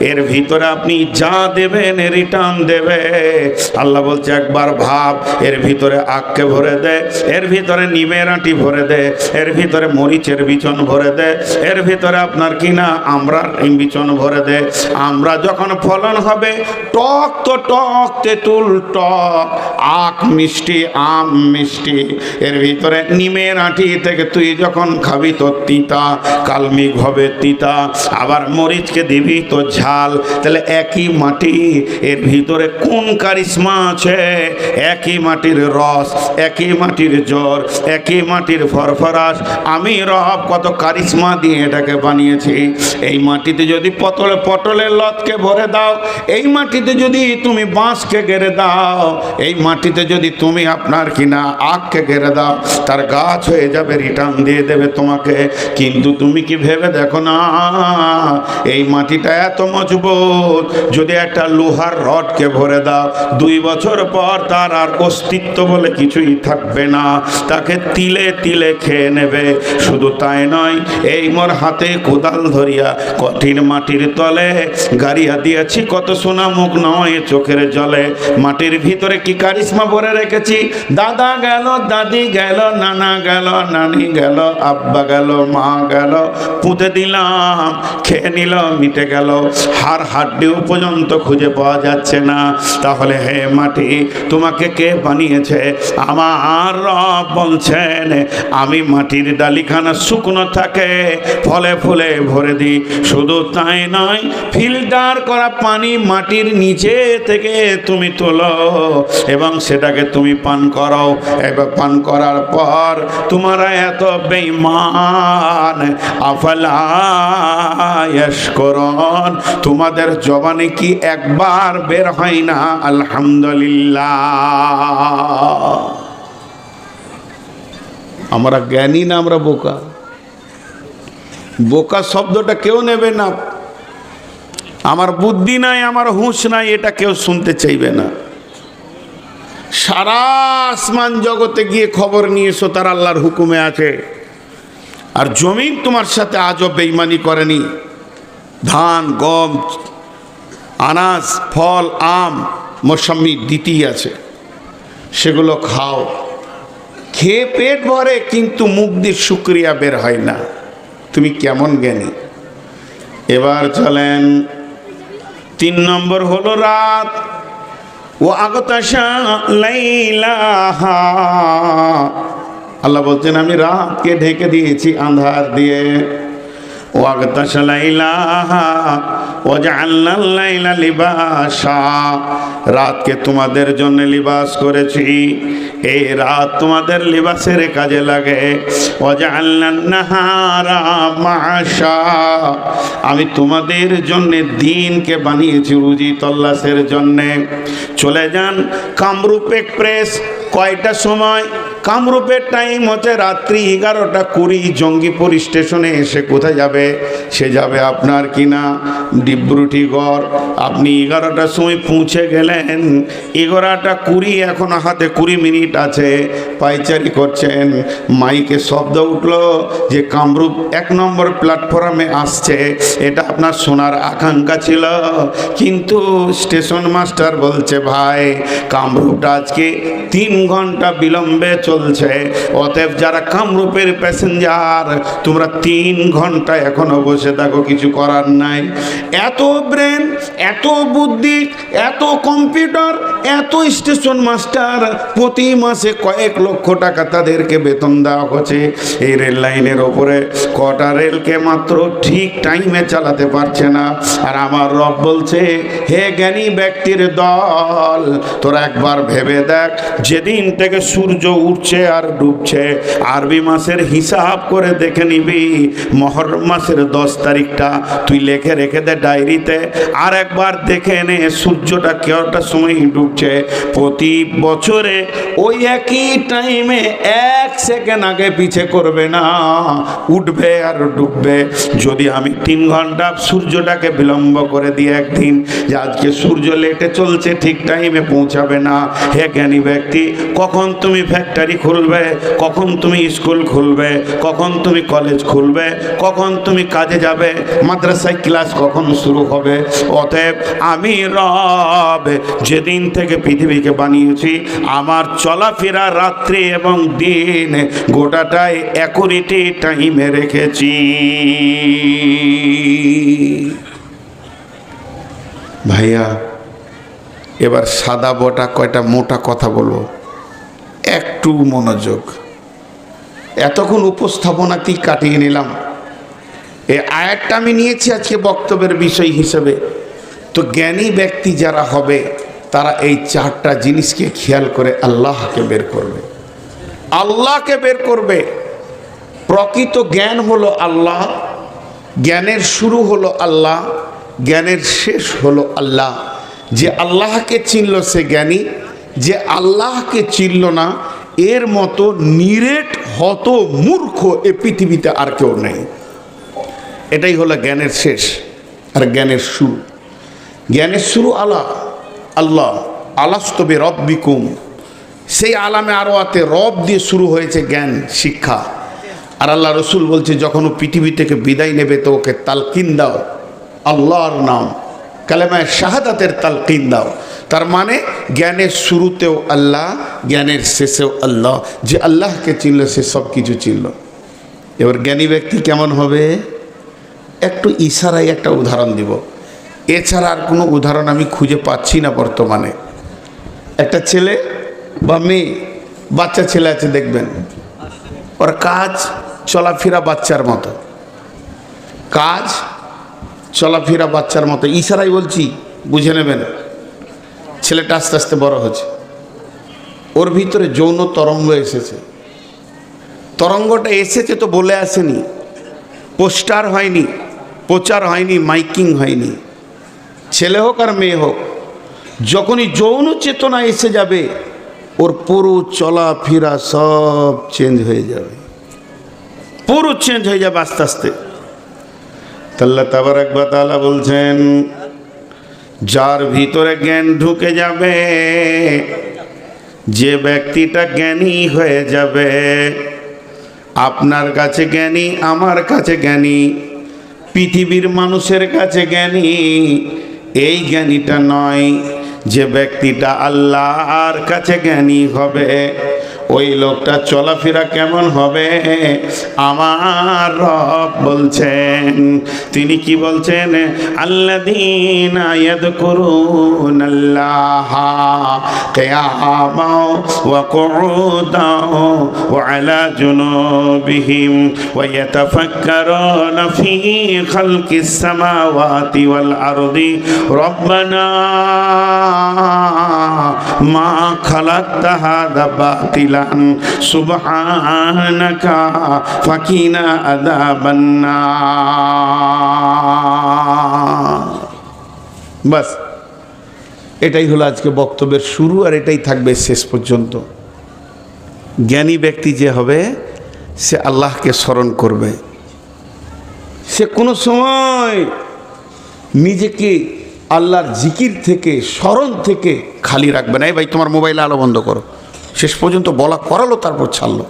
এর ভিতরে আপনি যা দেবেন রিটার্ন দেবে। আল্লাহ বলছে একবার ভাব, এর ভিতরে আখকে ভরে দে, এর ভিতরে নিমের আঁটি ভরে দে, এর ভিতরে মরিচের বিচন ভরে দে, এর ভিতরে আপনার কিনা আমরার বিচন ভরে দে। আমরা যখন ফলন হবে, টক তো টক, তেঁতুল টক, আখ মিষ্টি, আম মিষ্টি, এর ভিতরে নিমের আঁটি থেকে তুই যখন খাবি তো তিতা, কালমিক হবে তিতা, আবার মরিচকে দিবি তো ঝাল। তাহলে একই মাটি, এর ভিতরে কোন কারিশমা আছে? একই মাটির রস, একই মাটির জোর, একই মাটির ফরফরাস। আমি রব কত কারিশমা দিয়ে এটাকে বানিয়েছি। এই মাটিতে যদি পটলের লতকে ভরে দাও, এই মাটিতে যদি তুমি বাঁশকে গেড়ে দাও, এই মাটিতে যদি তুমি আপনার কিনা আগকে ঘেরে দাও, তার গাছ হয়ে যাবে, রিটার্ন দিয়ে দেবে তোমাকে। কিন্তু তুমি কি ভেবে দেখো না, এই মাটিটা এত মজবুত, যদি একটা লোহার রডকে ভরে দাও 2 বছর পর তার আর অস্তিত্ব বলে কিছুই থাকবে না, তাকে তিলে তিলে খেয়ে নেবে। শুধু তাই নয়, এই মোর হাতে কোদাল ধরিয়া কঠিন মাটির তলে গাড়িয়া দিয়েছি কত সোনা মুখ নয় চোখের জলে। মাটির ভিতরে কি কারিশমা ভরে রেখেছি। দাদা গেল, দাদি গেল, নানা গেল, নানি গেল, আব্বা গেল, মা গেল, পুঁতে দিলাম, খেয়ে নিল, মিটে গেল, হাড় হাড্ডিও পর্যন্ত খুঁজে পাওয়া যাচ্ছে না। তাহলে হে মাটি, তোমাকে কে বানিয়েছে? আমার রব বলছেন, আমি মাটির ডালিখানা শুকনো থাকে ফলে ফুলে ভরে দিই। শুধু তাই নয়, ফিল্টার করা পানি মাটির নিচে থেকে তুমি তোলো এবং সেটাকে তুমি পান করো। এবার পান করার পর তোমরা এত বেঈমান, আফালা ইয়াশকুরুন, তোমাদের জবানে কি একবার বের হয় না আলহামদুলিল্লাহ? আমরা জ্ঞানী না আমরা বোকা? বোকা শব্দটা কেউ নেবে না। আমার বুদ্ধি নাই, আমার হুঁশ নাই, এটা কেউ শুনতে চাইবে না। সারা আসমান জগতে গিয়ে খবর নিয়ে এসো তার আল্লাহর হুকুমে আছে। আর জমিন তোমার সাথে আজও বেঈমানি করেনি। ধান, গম, আনাজ, ফল, আম, মৌসুমি দিতেই আছে, সেগুলো খাও। খেয়ে পেট ভরে, কিন্তু মুখ দিয়ে শুকরিয়া বের হয় না। তুমি কেমন জ্ঞানী? এবার চলেন 3 নম্বর হলো রাত। ও আগতাশা লাইলাহা, আল্লাহ বলছেন আমি রাতকে ঢেকে দিয়েছি আন্ধার দিয়ে। ও আগতাশা লাইলাহা ওয়া জাআলনাল লাইলা লিবাসা, রাতকে তোমাদের জন্য লিবাস করেছি, এই রাত তোমাদের লিবাসের কাজে লাগে। ওয়া জাআলনান নাহারা মাআশা, আমি তোমাদের জন্য দিনকে বানিয়েছি রুজি তল্লাশের জন্যে। চলে যান কামরূপ এক্সপ্রেস, কয়টা সময়? কামরূপের টাইম হচ্ছে রাত্রি 11:20। জঙ্গিপুর স্টেশনে এসে কোথায় যাবে? সে যাবে আপনার কিনা ডিব্রুটিগড়। আপনি 11টার সময় পৌঁছে গেলেন, 11:20, এখন হাতে 20 মিনিট আছে। পাইচারি করছেন, মাইকে শব্দ উঠলো যে কামরূপ 1 নম্বর প্ল্যাটফর্মে আসছে। এটা আপনার শোনার আকাঙ্ক্ষা ছিল, কিন্তু স্টেশন মাস্টার বলছে ভাই কামরূপটা আজকে 3 ঘন্টা বিলম্বে চলছে। অতএব যারা কামরূপের প্যাসেঞ্জার, তোমরা 3 ঘন্টা এখনো বসে থাকো, কিছু করার নাই। এত ব্রেন, এত বুদ্ধি, এত কম্পিউটার, এত স্টেশন মাস্টার, প্রতি মাসে কয়েক লক্ষ টাকা তাদেরকে বেতন দেওয়া হচ্ছে। এই রেল লাইনের ওপরে কটা রেলকে মাত্র ঠিক টাইমে চালাতে পারছে না। আর আমার রব বলছে, হে জ্ঞানী ব্যক্তির দল, তোরা একবার ভেবে দেখ, যেদিন থেকে সূর্য উঠছে আর ডুবছে, আরবি মাসের হিসাব করে দেখে নিবি। মহরম মাসের 10 তারিখটা তুই লিখে রেখে দে ডায়েরিতে, আর একবার দেখে নে সূর্যটা কয়টার সময় ডুবছে। প্রতি বছরে ওই একই টাইমে 1 সেকেন্ড আগে পিছে করবে না, উঠবে আর ডুববে। যদি আমি 3 ঘন্টা সূর্যটাকে বিলম্ব করে দিই একদিন, যে আজকে সূর্য লেটে চলছে, ঠিক টাইমে পৌঁছাবে না। হে জ্ঞানী ব্যক্তি, কখন তুমি ফ্যাক্টরি খুলবে, কখন তুমি স্কুল খুলবে, কখন তুমি কলেজ খুলবে, কখন তুমি কাজে যাবে, মাদ্রাসায় ক্লাস কখন শুরু হবে? অতএব আমি রব যেদিন থেকে পৃথিবীকে বানিয়েছি, আমার চলাফেরা রাত্রি এবং দিন গোটাটাই অ্যাকুরেটি টাইমে রেখেছি। ভাইয়া, এবার সাদা বটা কয়টা মোটা কথা বলবো, একটু মনোযোগ। এতক্ষণ উপস্থাপনাতেই কাটিয়ে নিলাম। এই আয়াতটা আমি নিয়েছি আজকে বক্তব্যের বিষয় হিসেবে। তো জ্ঞানী ব্যক্তি যারা হবে, তারা এই 4টা জিনিসকে খেয়াল করে আল্লাহকে বের করবে, আল্লাহকে বের করবে। প্রকৃত জ্ঞান হলো আল্লাহ, জ্ঞানের শুরু হলো আল্লাহ, জ্ঞানের শেষ হলো আল্লাহ। যে আল্লাহকে চিনল সে জ্ঞানী, যে আল্লাহকে চিনল না, এর মতো নিরেট হত মূর্খ এ পৃথিবীতে আর কেউ নেই। এটাই হলো জ্ঞানের শেষ আর জ্ঞানের শুরু। জ্ঞানের শুরু আল্লাহ, আলাস্তবে রব্বিকুম, সেই আলামে আরোয়াতে রব দিয়ে শুরু হয়েছে জ্ঞান শিক্ষা। আর আল্লাহ রসুল বলছে যখন ও পৃথিবী থেকে বিদায় নেবে তো ওকে তালকিন দাও আল্লাহর নাম, কালেমায়ে শাহাদাতের তালকিন দাও। তার মানে জ্ঞানের শুরুতেও আল্লাহ, জ্ঞানের শেষেও আল্লাহ। যে আল্লাহকে চিনল সে সব কিছু চিনল। এবার জ্ঞানী ব্যক্তি কেমন হবে? একটু ইশারায় একটা উদাহরণ দিব, এছাড়া আর কোনো উদাহরণ আমি খুঁজে পাচ্ছি না বর্তমানে। একটা ছেলে বা মেয়ে, বাচ্চা ছেলে আছে দেখবেন, ওর কাজ চলাফেরা বাচ্চার মতো, কাজ চলাফেরা বাচ্চার মতো। ইশারাই বলছি, বুঝে নেবেন। ছেলেটা আস্তে আস্তে বড় হচ্ছে, ওর ভিতরে যৌন তরঙ্গ এসেছে। তরঙ্গটা এসেছে তো বলে আসেনি, পোস্টার হয়নি, প্রচার হয়নি, মাইকিং হয়নি। ছেলে হোক আর মেয়ে হোক, যখনই যৌন চেতনা এসে যাবে ওর পুরো চলাফেরা সব চেঞ্জ হয়ে যাবে, পুরো চেঞ্জ হয়ে যাবে আস্তে আস্তে। আল্লাহ তাবারক ওয়া তাআলা বলছেন যার ভিতরে জ্ঞান ঢুকে যাবে, যে ব্যক্তিটা জ্ঞানী হয়ে যাবে, আপনার কাছে জ্ঞানী, আমার কাছে জ্ঞানী, পৃথিবীর মানুষের কাছে জ্ঞানী, এই জ্ঞানীটা নয়। যে ব্যক্তিটা আল্লাহর কাছে জ্ঞানী হবে ওই লোকটা চলাফেরা কেমন হবে আমার রব বলছেন। তিনি কি বলছেন? আল্লাযীনা ইয়াযকুরুনাল্লাহা কিয়ামান ওয়া কুউদান ওয়া আলা জুনুবিহিম ওয়া ইয়াতাফাক্কারুনা ফী খালকিস সামাওয়াতি ওয়াল আরদি রব্বানা মা খালাকতা হাযা বাতিলান সুবহানাকা ফাকিনা আযাবান নার। বাস এটাই হলো আজকে বক্তব্যের শুরু, আর এটাই থাকবে শেষ পর্যন্ত। জ্ঞানী ব্যক্তি যে হবে সে আল্লাহকে স্মরণ করবে, সে কোনো সময় নিজেকে আল্লাহর জিকির থেকে, স্মরণ থেকে খালি রাখবে না। এই ভাই তোমার মোবাইলে আলো বন্ধ করো, শেষ পর্যন্ত বলা করালো, তারপর ছাড়লো।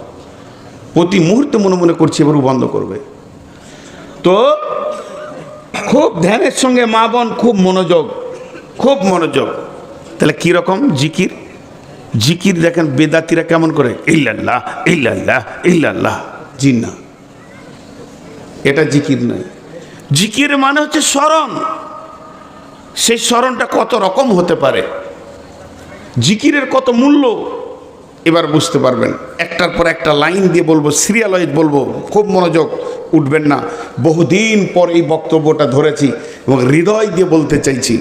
প্রতি মুহূর্তে মনে মনে করছি এবার বন্ধ করবে। তো খুব ধ্যানের সঙ্গে মা বোন খুব মনোযোগ, খুব মনোযোগ। তাহলে কীরকম জিকির? জিকির দেখেন বেদাতিরা কেমন করে, ইল্লাল্লাহ ইল্লাল্লাহ ইল্লাল্লাহ। জি না, এটা জিকির নয়। জিকির মানে হচ্ছে স্মরণ। সেই স্মরণটা কত রকম হতে পারে, জিকিরের কত মূল্য এবার বুঝতে পারবেন। একটার পর একটা লাইন দিয়ে বলবো, সিরিয়াল ওয়াইজ বলবো, খুব মনোযোগ, উঠবেন না। বহুদিন পর এই বক্তব্যটা ধরেছি এবং হৃদয় দিয়ে বলতে চাইছি।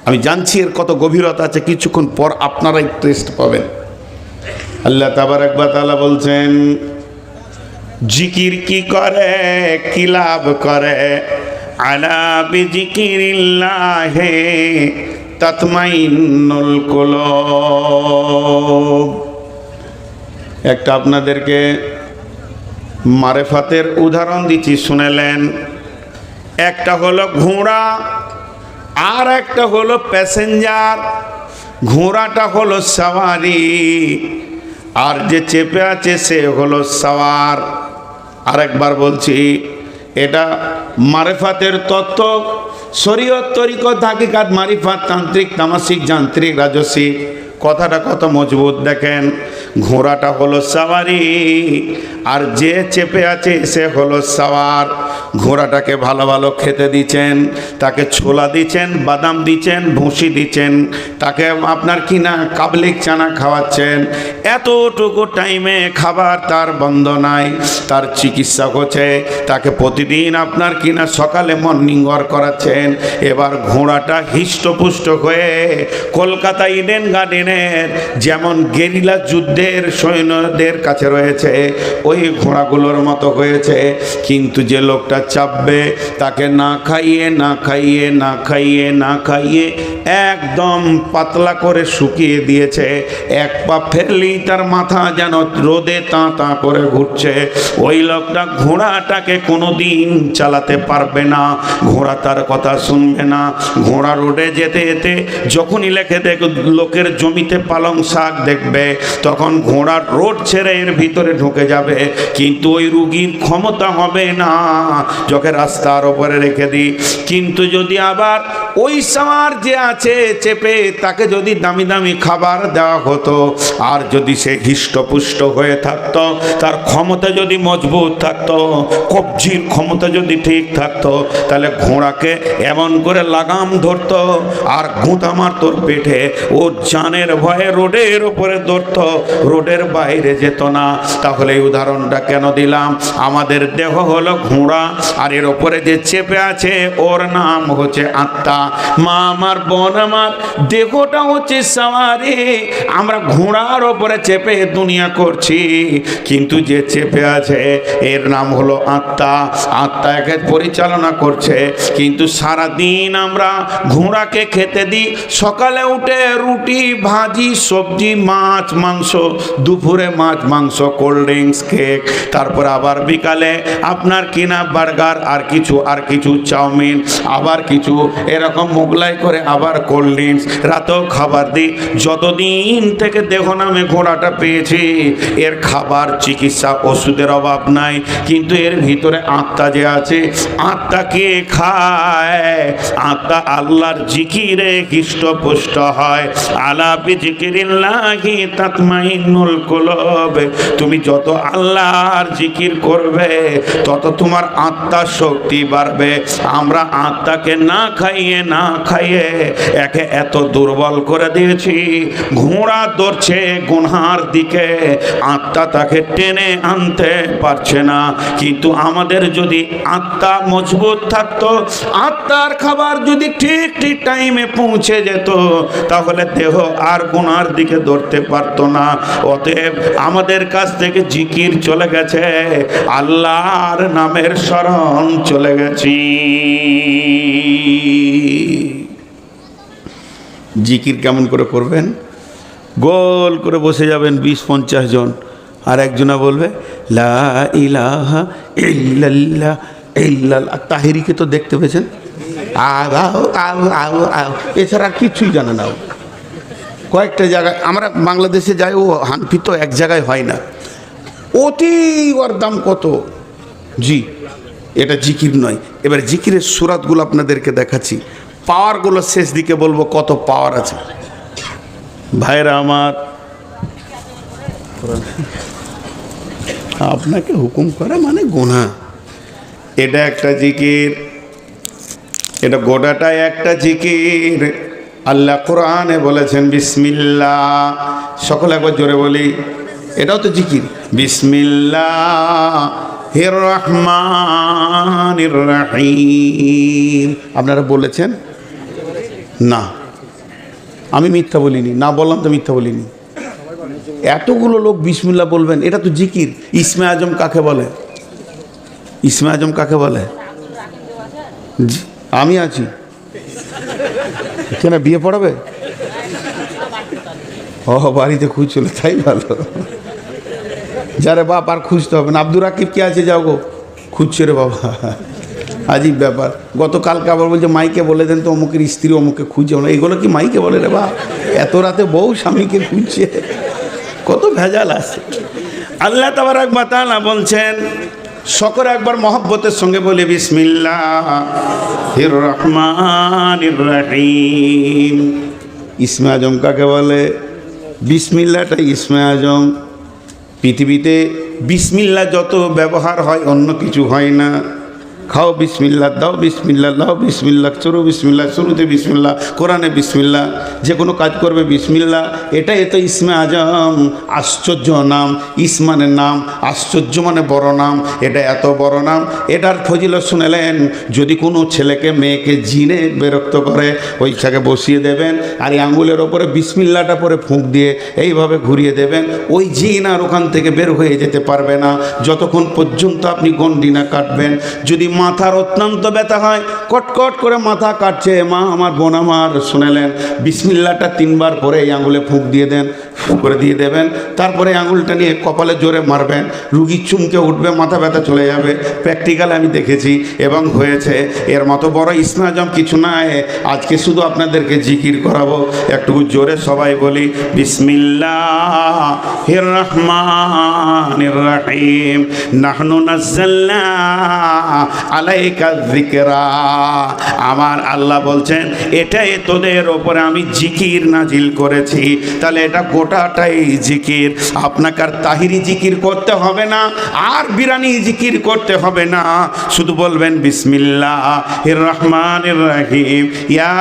আমি জানছি এর কত গভীরতা আছে, কিছুক্ষণ পর আপনারাই টেস্ট পাবেন। আল্লাহ তাবারক ওয়া তাআলা বলছেন জিকির কি করে, কি লাভ করে? আলা বিযিকিরিল্লাহি তাতমাইন্নুল কুলুব। একটা আপনাদেরকে মারেফাতের উদাহরণ দিচ্ছি, শুনেলেন। একটা হলো ঘোড়া আর একটা হলো প্যাসেঞ্জার। ঘোড়াটা হলো সওয়ারি আর যে চেপে আছে সে হলো সওয়ার। আরেকবার বলছি, এটা মারেফাতের তত্ত্ব, শরীয়ত, তরিকত, হাকিকাত, মারিফাত, তান্ত্রিক, তামাসিক, যান্ত্রিক, রাজসিক। কথাটা কত মজবুত দেখেন। ঘোড়াটা হলো সওয়ারি আর যে চেপে আছে সে হলো সওয়ার। ঘোড়াটাকে ভালো ভালো খেতে দিচ্ছেন, তাকে ছোলা দিচ্ছেন, বাদাম দিচ্ছেন, ভুসি দিচ্ছেন, তাকে আপনার কিনা কাবলিক চানা খাওয়াচ্ছেন। এতটুকু টাইমে খাবার তার বন্ধ নাই, তার চিকিৎসা করছে, তাকে প্রতিদিন আপনার কিনা সকালে মর্নিং ওয়াক করাচ্ছেন। এবার ঘোড়াটা হৃষ্টপুষ্ট হয়ে কলকাতা ইডেন গার্ডেন শ্রেণীর যেমন গেরিলা যুদ্ধের সৈন্যদের কাছে রয়েছে, ওই ঘোড়াগুলোর মতো হয়েছে। কিন্তু যে লোকটা চাপবে তাকে না খাইয়ে না খাইয়ে না খাইয়ে না খাইয়ে একদম পাতলা করে শুকিয়ে দিয়েছে। এক পা ফেললেই তার মাথা যেন রোদে তাঁ তাঁ করে ঘুরছে। ওই লোকটা ঘোড়াটাকে কোনোদিন চালাতে পারবে না, ঘোড়া তার কথা শুনবে না। ঘোড়া রোডে যেতে যেতে যখনই লোকের জমিতে পালং শাক দেখবে, তখন ঘোড়া রোড ছেড়ে এর ভিতরে ঢুকে যাবে। কিন্তু ওই রুগীর ক্ষমতা হবে না, যখন রাস্তার ওপরে রেখে দিই। কিন্তু যদি আবার ওই সাওয়ার যে আছে চেপে, তাকে যদি দামি দামি খাবার দেওয়া হতো, আর যদি সে হৃষ্টপুষ্ট হয়ে থাকতো, তার ক্ষমতা যদি মজবুত থাকতো, কবজির ক্ষমতা যদি ঠিক থাকতো, তাহলে ঘোড়াকে এমন করে লাগাম ধরতো আর গুঁতা মারতো পেটে। ও জানের ভয়ে রোডের ওপরে ধরতো, রোডের বাইরে যেত না। তাহলে এই উদাহরণটা কেন দিলাম? আমাদের দেহ হলো ঘোড়া, আর এর ওপরে যে চেপে আছে ওর নাম হচ্ছে আত্মা। মা আমার, বোন আমার, দেহটা হচ্ছে সাওয়ারি। আমরা ঘোড়ার ওপরে চেপে দুনিয়া করছি, কিন্তু যে চেপে আছে এর নাম হলো আত্মা। আত্মা একে পরিচালনা করছে। কিন্তু সারাদিন আমরা ঘোড়াকে খেতে দিই। সকালে উঠে রুটি, ভাজি, সবজি, মাছ, মাংস, দুপুরে মাছ, মাংস, কোল্ড ড্রিঙ্কস, কেক, তারপর আবার বিকালে আপনার কিনা বার্গার, আর কিছু চাউমিন, আবার কিছু এরকম মোগলাই করে আবার কোল্ড ড্রিঙ্কস, রাতেও খাবার দিই। যতদিন থেকে দেহ নামে ঘোড়াটা পেয়েছি, এর খাবার, চিকিৎসা, ওষুধের অভাব নাই। কিন্তু এর ভিতরে আত্মা যে আছে, আত্মা কে খায়? আত্মা আল্লাহর জিকিরে হৃষ্টপুষ্ট হয়। আলা বিজিকিরিল্লাহি তাতমাইন্নুল কুলুব। তুমি যত আল্লাহর জিকির করবে, তত তোমার আত্মার শক্তি বাড়বে। আমরা আত্মাকে না খাইয়ে না খাইয়ে একে এত দুর্বল করে দিয়েছি। ঘোড়া দৌড়ছে গুনহার দিকে, আত্মা তাকে টেনে আনতে পারছে না। কিন্তু আমাদের যদি আত্মা মজবুত থাকতো, আত্মার খাবার যদি ঠিক ঠিক টাইমে পৌঁছে যেত, তাহলে দেহ আর গুনার দিকে ধরতে পারতো না। অতএব আমাদের কাছ থেকে জিকির চলে গেছে, আল্লাহর নামের স্মরণ চলে গেছি। জিকির কেমন করে করবেন? গোল করে বসে যাবেন 20-50 জন, আর একজনা বলবে লা ইলাহা ইল্লাল্লাহ ইল্লাল্লাহ। তাহিরিকে তো দেখতে পেয়েছেন, এছাড়া আর কিছুই জানে না। কয়েকটা জায়গায় আমরা বাংলাদেশে যাই, ও হানফি তো এক জায়গায় হয় না। অতি ওর দাম কত? জি, এটা জিকির নয়। এবার জিকিরের সুরাতগুলো আপনাদেরকে দেখাচ্ছি, পাওয়ারগুলো শেষ দিকে বলবো কত পাওয়ার আছে। ভাইরা আমার, আপনাকে হুকুম করা মানে গুনাহ। এটা একটা জিকির, এটা গোটাটাই একটা জিকির। আল্লাহ কোরআনে বলেছেন বিসমিল্লাহ। সকলে একবার জোরে বলি, এটাও তো জিকির। বিসমিল্লাহির রহমানির রহিম। আপনারা বলেছেন না? আমি মিথ্যা বলিনি, না বললাম তো মিথ্যা বলিনি। এতগুলো লোক বিসমিল্লাহ বলবেন, এটা তো জিকির। ইসমে আজম কাকে বলে? ইসমে আজম কাকে বলে? আমি আছি কেন, বিয়ে পড়াবে? ও বাড়িতে খুঁজছিল, তাই ভালো। যারে বাপ আর খুঁজতে হবে না। আব্দুর রাকিব কে আছে, যাও গো, খুঁজছে রে বাবা। আজীব ব্যাপার। গতকালকে আবার বলছে মাইকে বলে দেন তো অমুকের স্ত্রী অমুকে খুঁজছে। এগুলো কি মাইকে বলে রে বা? এত রাতে বউ স্বামীকে খুঁজছে, কত ভেজাল আছে। আল্লাহ তাবারক ওয়া তাআলা বলছেন, সকলে একবার মহব্বতের সঙ্গে বলে বিসমিল্লাহির রহমানির রহিম। ইসমে আজম কাকে বলে? বিসমিল্লাহটা ইসমে আজম। পৃথিবীতে বিসমিল্লাহ যত ব্যবহার হয় অন্য কিছু হয় না। খাও বিসমিল্লাহ, দাও বিসমিল্লাহ, লাও বিসমিল্লাহ, চলো বিসমিল্লাহ, শুরুতে বিসমিল্লাহ, কোরআনে বিসমিল্লাহ, যে কোনো কাজ করবে বিসমিল্লাহ। এটাই তো ইসমে আজম, আশ্চর্য নাম। ইসমানের নাম, আশ্চর্য মানে বড় নাম। এটা এত বড় নাম, এটার ফজিলত শুনেলেন। যদি কোনো ছেলেকে মেয়েকে জিনে বিরক্ত করে, ওইটাকে বসিয়ে দেবেন আর এই আঙুলের ওপরে বিসমিল্লাহটা পরে ফুঁক দিয়ে এইভাবে ঘুরিয়ে দেবেন। ওই জিন আর ওখান থেকে বের হয়ে যেতে পারবে না যতক্ষণ পর্যন্ত আপনি গন্ডি না কাটবেন। যদি মাথার অত্যন্ত ব্যথা হয়, কটকট করে মাথা কাটছে, মা আমার, বোন আমার, শুনেলেন, বিসমিল্লাহটা 3 বার পরে এই আঙুলে ফুঁক দিয়ে দেন, ফুঁক করে দিয়ে দেবেন। তারপরে আঙুলটা নিয়ে কপালে জোরে মারবেন, রুগী চুমকে উঠবে, মাথা ব্যথা চলে যাবে। প্র্যাকটিক্যাল আমি দেখেছি এবং হয়েছে। এর মতো বড় ইসমে আজম কিছু নাই। আজকে শুধু আপনাদেরকে জিকির করাবো, একটু জোরে সবাই বলি বিসমিল্লাহির রহমানির রহিম। নাহনু নাযালনা আলাইকা যিকরা। আমার আল্লাহ বলছেন, এটাই তোদের ওপরে আমি জিকির নাজিল করেছি। তাহলে এটা গোটাটাই জিকির। আপনাকে আর তাহিরি জিকির করতে হবে না, আর বিরানি জিকির করতে হবে না। শুধু বলবেন বিসমিল্লাহির রহমানির রহিম। ইয়া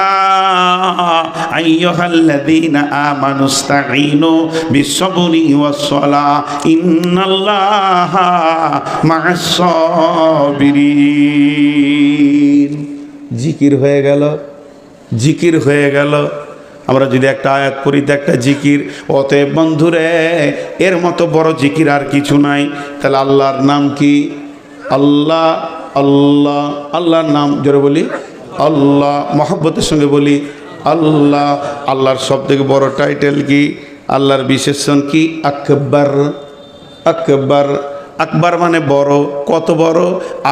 আইয়ুহাল্লাযীনা আমানুস্তাঈনু বিসসবরি ওয়াস-সালাহ ইন্নাল্লাহা মা'আস সাবিরিন। জিকির হয়ে গেল, জিকির হয়ে গেল। আমরা যদি একটা আয়াত পড়ি তো একটা জিকির। অতএব বন্ধুরে, এর মতো বড় জিকির আর কিছু নাই। তাহলে আল্লাহর নাম কি? আল্লাহ, আল্লাহ, আল্লাহর নাম জোরে বলি আল্লাহ, মহব্বতের সঙ্গে বলি আল্লাহ। আল্লাহর সব থেকে বড় টাইটেল কি? আল্লাহর বিশেষণ কি? আকবার। আকবার, আকবার মানে বড়। কত বড়?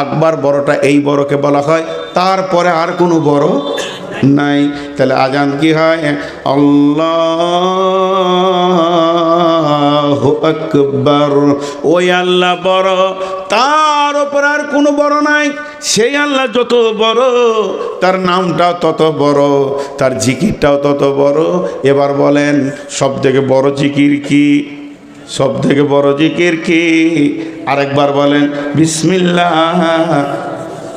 আকবার, বড়টা এই বড়কে বলা হয়, তারপরে আর কোনো বড় নাই। তাহলে আজান কি হয়? আল্লাহু আকবার। ওই আল্লাহ বড়, তার উপর আর কোনো বড় নাই। সেই আল্লাহ যত বড়, তার নামটাও তত বড়, তার জিকিরটাও তত বড়। এবার বলেন, সব থেকে বড় জিকির কি? সব থেকে বড় জিকির কি? আরেকবার বলেন বিসমিল্লাহ।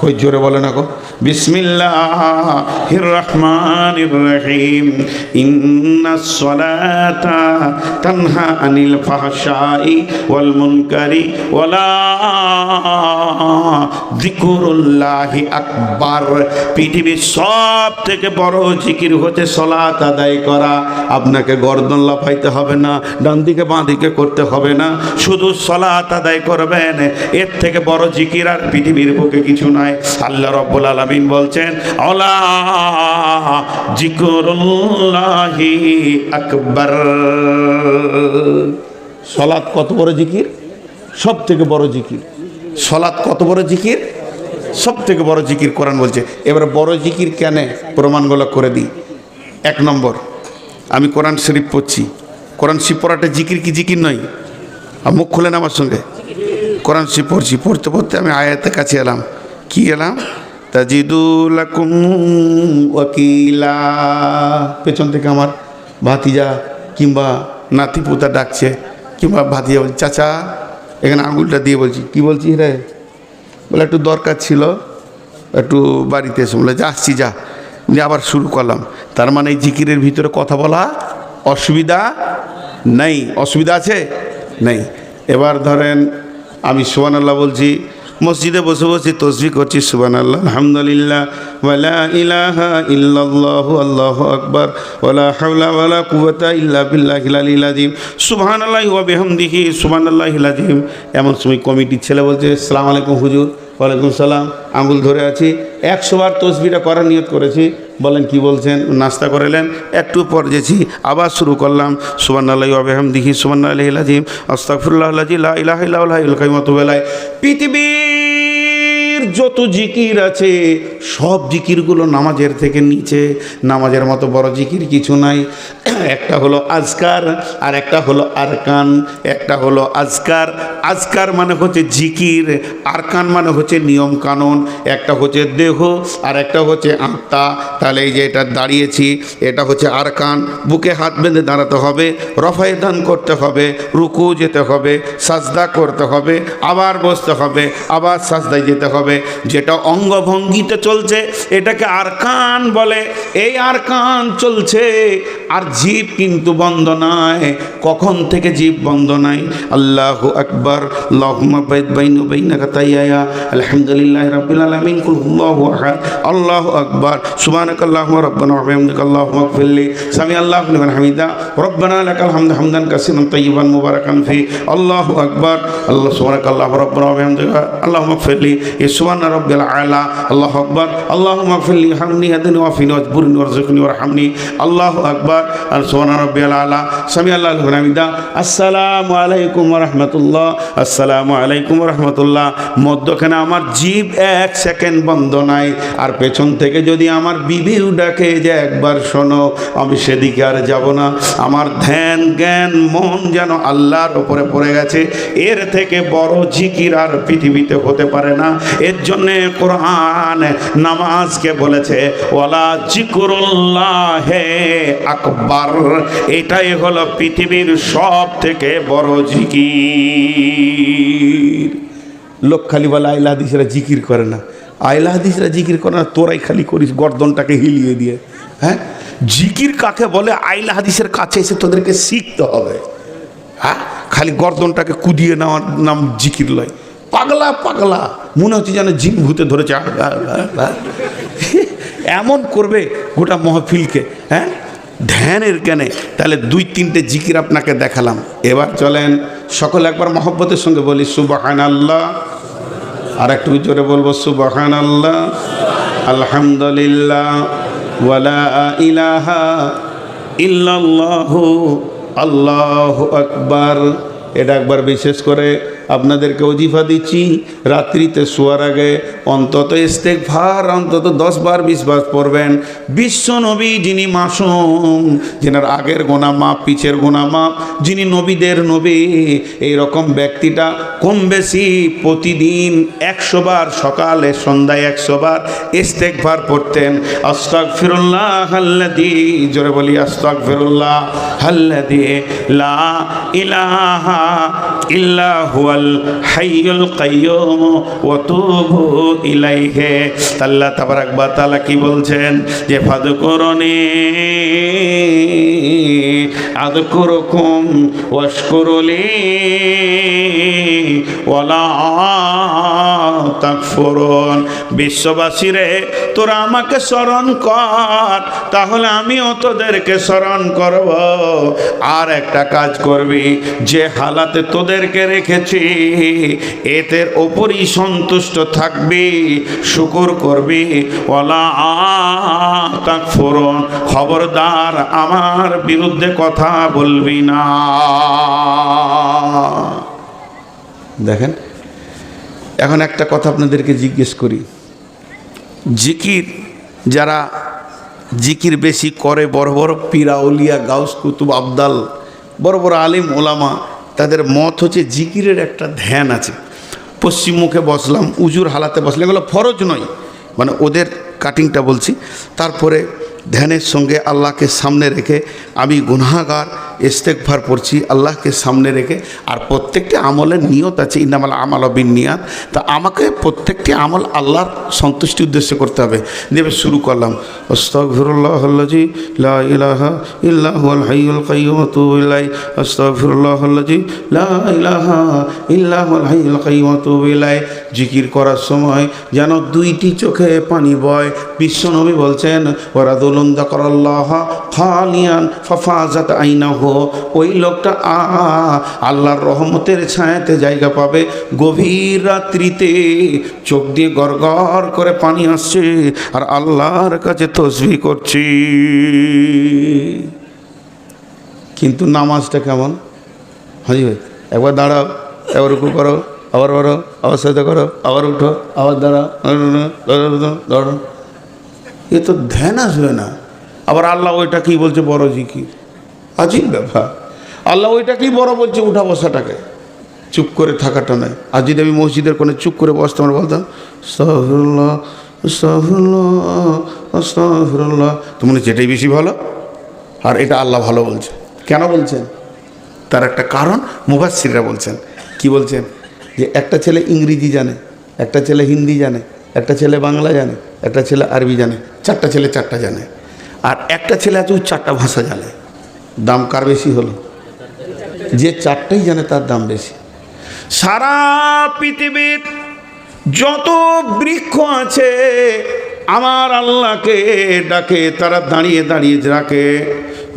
কই জোরে বলেন না গো। বিসমিল্লাহির রহমানির রহিম। ইন্নাস সালাতা তানহা আনিল ফাহশাই ওয়াল মুনকারি ওয়ালা যিকরুল্লাহি আকবার। পৃথিবীর সব থেকে বড় জিকির হচ্ছে সালাত আদায় করা। আপনাকে গর্দন লাফাইতে হবে না, ডান দিকে বাঁ দিকে করতে হবে না, শুধু সালাত আদায় করবেন। এর থেকে বড় জিকির আর পৃথিবীর বুকে কিছু নাই। আল্লাহ রাব্বুল আলামিন বলছেন, আলা যিকরুল্লাহি আকবার। সালাত কত বড় জিকির? সব থেকে বড় জিকির। সালাত কত বড় জিকির? সব থেকে বড় জিকির কোরআন বলছে। এবারে বড় জিকির কেন, প্রমাণগুলো করে দিই। 1 নম্বর, আমি কোরআন শরীফ পড়ছি। কোরআন শরীফ পড়াটা জিকির কি জিকির নয়? আর মুখ খুলেন আমার সঙ্গে। কোরআন শরীফ পড়ছি, পড়তে পড়তে আমি আয়াতের কাছে এলাম। কি এলাম? তাজিদু লাকুম ওয়াকিলা। পেছন থেকে আমার ভাতিজা কিংবা নাতিপুতা ডাকছে, কিংবা ভাতিজা বলছে, চাচা এখানে আঙুলটা দিয়ে বলছি, কি বলছিস রে? বলে একটু দরকার ছিল, একটু বাড়িতে এসে। বলে যা, আসছি যা। দিয়ে আবার শুরু করলাম। তার মানে এই জিকিরের ভিতরে কথা বলা অসুবিধা নেই। অসুবিধা আছে? নেই। এবার ধরেন আমি সুবহানাল্লাহ বলছি, মসজিদে বসে বসে তসবিহ করছি, সুবহানাল্লাহ, আলহামদুলিল্লাহ, ওয়ালা ইলাহা ইল্লাল্লাহু আল্লাহু আকবার, ওয়ালা হাওলা ওয়ালা কুওয়াতা ইল্লা বিল্লাহিল আলিয়্যিল আযীম, সুবহানাল্লাহি ওয়া বিহামদিহি সুবহানাল্লাহিল আযীম। এমন সময় কমিটির ছেলে বলছে, আসসালামু আলাইকুম হুজুর। ওয়ালাইকুম সালাম। আঙুল ধরে আছি, 100 বার তসবিহটা করার নিয়ত করেছি। বলেন কি বলছেন? নাস্তা করেলেন, একটু পর যেছি, আবার শুরু করলাম, সুবহানাল্লাহি ওয়া বিহামদিহি সুবহানাল্লাহিল আযীম, আস্তাগফিরুল্লাহাল্লাযী লা ইলাহা ইল্লা হুয়াল হাইয়ুল কাইয়্যুম। পৃথিবীর যত জিকির আছে সব জিকিরগুলো নামাজের থেকে নিচে। নামাজের মতো বড় জিকির কিছু নাই। একটা হলো আজকার আর একটা হলো আরকান। একটা হলো আজকার, আজকার মানে হচ্ছে জিকির, আরকান মানে হচ্ছে নিয়ম কানুন। একটা হচ্ছে দেহ আর একটা হচ্ছে আত্মা। তাহলে এই যে এটা দাঁড়িয়েছি, এটা হচ্ছে আরকান, বুকে হাত বেঁধে দাঁড়াতে হবে, রফায়ে দান করতে হবে, রুকু যেতে হবে, সাজদা করতে হবে, আবার বসতে হবে, আবার সাজদায় যেতে হবে। যেটা অঙ্গভঙ্গিতে চলছে এটাকে আরকান বলে। এই আরকান চলছে আর জীব কিন্তু বন্ধ নাই। কখন থেকে জীব বন্ধ নাই? আল্লাহু আকবার, আল্লাহুম্মা বাইদ বাইনি ওয়া বাইনা তাইয়া, আলহামদুলিল্লাহি রাব্বিল আলামিন, কুল হুয়াল্লাহু আহাদ, আল্লাহু আকবার, সুবহানাকাল্লাহুম্মা রাব্বানা ওয়া বিহামদিকা আল্লাহুম্মা ইগফিরলি, সামি আল্লাহু লিমান হামিদা, রব্বানা লাকাল হামদু হামদান কাসীরান তাইয়িবান মুবারাকান ফি, আল্লাহু আকবার, আল্লাহ সুবহানাকাল্লাহু রাব্বানা ওয়া বিহামদিকা আল্লাহুম্মা ইগফিরলি, সুবহানা রাব্বিল আলা, আল্লাহু আকবার, আল্লাহুম্মা ইগফিরলি হামনি হাদিনি ওয়াফিনি ওয়াজবুরনি ওয়ারযুকনি ওয়ারহামনি, আল্লাহু আকবার, সুবহানা রাব্বিল আলা, সামি আল্লাহু লিমান হামিদা। আসসালামু আলাইকুম ওয়া রাহমাতুল্লাহ, আসসালামু আলাইকুম ওয়া রাহমাতুল্লাহ। মধ্যখানে আমার জিভ এক সেকেন্ড বন্ধ নাই। আর পেছন থেকে যদি আমার বিবিও ডাকে যে একবার শোনো, আমি সেদিকে আর যাব না। আমার ধ্যান জ্ঞান মন যেন আল্লাহর উপরে পড়ে গেছে। এর থেকে বড় জিকির আর পৃথিবীতে হতে পারে না। এর জন্যে কোরআন নামাজকে বলেছে ওয়ালা জিকরুল্লাহে আকবার। এটাই হলো পৃথিবীর সব থেকে বড় জিকির। লোক খালি বলে আইলা হাদিসরা জিকির করে না, আইলা হাদিসরা জিকির করে না, তোরাই খালি করিস গর্দনটাকে হিলিয়ে দিয়ে। হ্যাঁ, জিকির কাকে বলে? আইলা হাদিসের কাছে এসে তোদেরকে শিখতে হবে। হ্যাঁ, খালি গর্দনটাকে কুদিয়ে নেওয়ার নাম জিকির লয়। পাগলা পাগলা মনে হচ্ছে যেন জিন ভূতে ধরেছে, এমন করবে গোটা মহফিলকে। হ্যাঁ, ধ্যানের জ্ঞানে। তাহলে দুই তিনটে জিকির আপনাকে দেখালাম। এবার চলেন সকল একবার মহব্বতের সঙ্গে বলি সুবহানাল্লাহ। আর একটু জোরে বলবো সুবহানাল্লাহ, আলহামদুলিল্লাহ, ওয়ালা ইলাহা ইল্লাল্লাহু, আল্লাহু আকবার। এটা একবার বিশেষ করে আপনাদেরকে ওজিফা দিচ্ছি, রাত্রিতে শোয়ার আগে অন্তত ইস্তেগফার অন্তত 10 বার 20 বার পড়বেন। বিশ্ব নবী যিনি মাসুম, যিনার আগের গোনা মাপ পিছের গোনা মাপ, যিনি নবীদের নবী, এইরকম ব্যক্তিটা কম বেশি প্রতিদিন 100 বার, সকালে সন্ধ্যায় 100 বার ইস্তেগফার পড়তেন। আস্তাগফিরুল্লাহ আল্লাযী, জোরে বলি আস্তাগফিরুল্লাহ আল্লাযী লা ইলাহা ইল্লা হুয়াল হাইয়ুল কাইয়্যুম ওয়া তুবু ইলাইহি। আল্লাহ তাবারাক ওয়া তাআলা কি বলছেন যে ফাযকুরুনি আযকুরুকুম ওয়াশকুরুলি ওয়ালা তাকফুরুন। বিশ্ববাসীরে তোরা আমাকে স্মরণ কর, তাহলে আমিও তোদেরকে স্মরণ করব। আর একটা কাজ করবি, যে হালাতে তোদেরকে রেখেছি এদের ওপরই সন্তুষ্ট থাকবি, শুকর করবি। ওয়ালা তাকফুরুন, খবরদার আমার বিরুদ্ধে কথা বলবি না। দেখেন, এখন একটা কথা আপনাদেরকে জিজ্ঞেস করি। জিকির যারা জিকির বেশি করে, বড় বড় পীর আউলিয়া গাউস কুতুব আবদাল, বড় বড় আলিম ওলামা, তাদের মত হচ্ছে জিকিরের একটা ধ্যান আছে। পশ্চিম মুখে বসলাম, উজুর হালাতে বসলাম, এগুলো ফরজ নয়, মানে ওদের কাটিংটা বলছি। তারপরে ধ্যানের সঙ্গে আল্লাহকে সামনে রেখে আমি গুনাহগার, ইস্তেগফার পড়ছি আল্লাহকে সামনে রেখে। আর প্রত্যেকটি আমলের নিয়ত আছে, ইন্নামাল আমালু বিন্নিয়াত। তা আমাকে প্রত্যেকটি আমল আল্লাহর সন্তুষ্টি উদ্দেশ্যে করতে হবে। দেবে শুরু করলাম আস্তাগফিরুল্লাহাল্লাযী লা ইলাহা ইল্লা হুয়াল হাইয়ুল কাইয়্যুম ওয়া তুবু ইলাইহি, আস্তাগফিরুল্লাহাল্লাযী লা ইলাহা ইল্লা হুয়াল হাইয়ুল কাইয়্যুম ওয়া তুবু ইলাইহি। জিকির করার সময় যেন দুইটি চোখে পানি বয়। বিশ্বনবী বলছেন ওয়ারাদুলুন যাকারাল্লাহ খালিয়ান ফাফাজাত আইনাহু, ওই লোকটা আল্লাহর রহমতের ছায়াতে জায়গা পাবে। গভীর রাত্রিতে চোখ দিয়ে গড়গড় করে পানি আসছে আর আল্লাহর কাছে তাসবিহ করছি। কিন্তু নামাজটা কেমন? হাজি ভাই, একবার দাঁড়াও, একবার রুকু করো, আবার বড়ো, আবার সাজদা করো, আবার উঠো, আবার দাঁড়াও, এ তো ধ্যান আসবে না। আবার আল্লাহ ওইটা কি বলছে? বড় জিকির। আজীব ব্যাপার। আল্লাহ ওইটাকেই বড় বলছে, উঠা বসাটাকে, চুপ করে থাকাটা নয়। আর যদি আমি মসজিদের কোণে চুপ করে বসতাম আর বলতাম আস্তাগফিরুল্লাহ আস্তাগফিরুল্লাহ আস্তাগফিরুল্লাহ, তো মনে হচ্ছে এটাই বেশি ভালো। আর এটা আল্লাহ ভালো বলছে। কেন বলছেন? তার একটা কারণ মুফাসসিররা বলছেন। কি বলছেন? যে একটা ছেলে ইংরেজি জানে, একটা ছেলে হিন্দি জানে, একটা ছেলে বাংলা জানে, একটা ছেলে আরবি জানে, চারটা ছেলে চারটা জানে। আর একটা ছেলে আছে ওই চারটা ভাষা জানে। দাম কার বেশি হলো? যে চারটাই জানে তার দাম বেশি। সারা পৃথিবীর যত বৃক্ষ আছে আমার আল্লাহকে ডাকে, তারা দাঁড়িয়ে দাঁড়িয়ে ডাকে।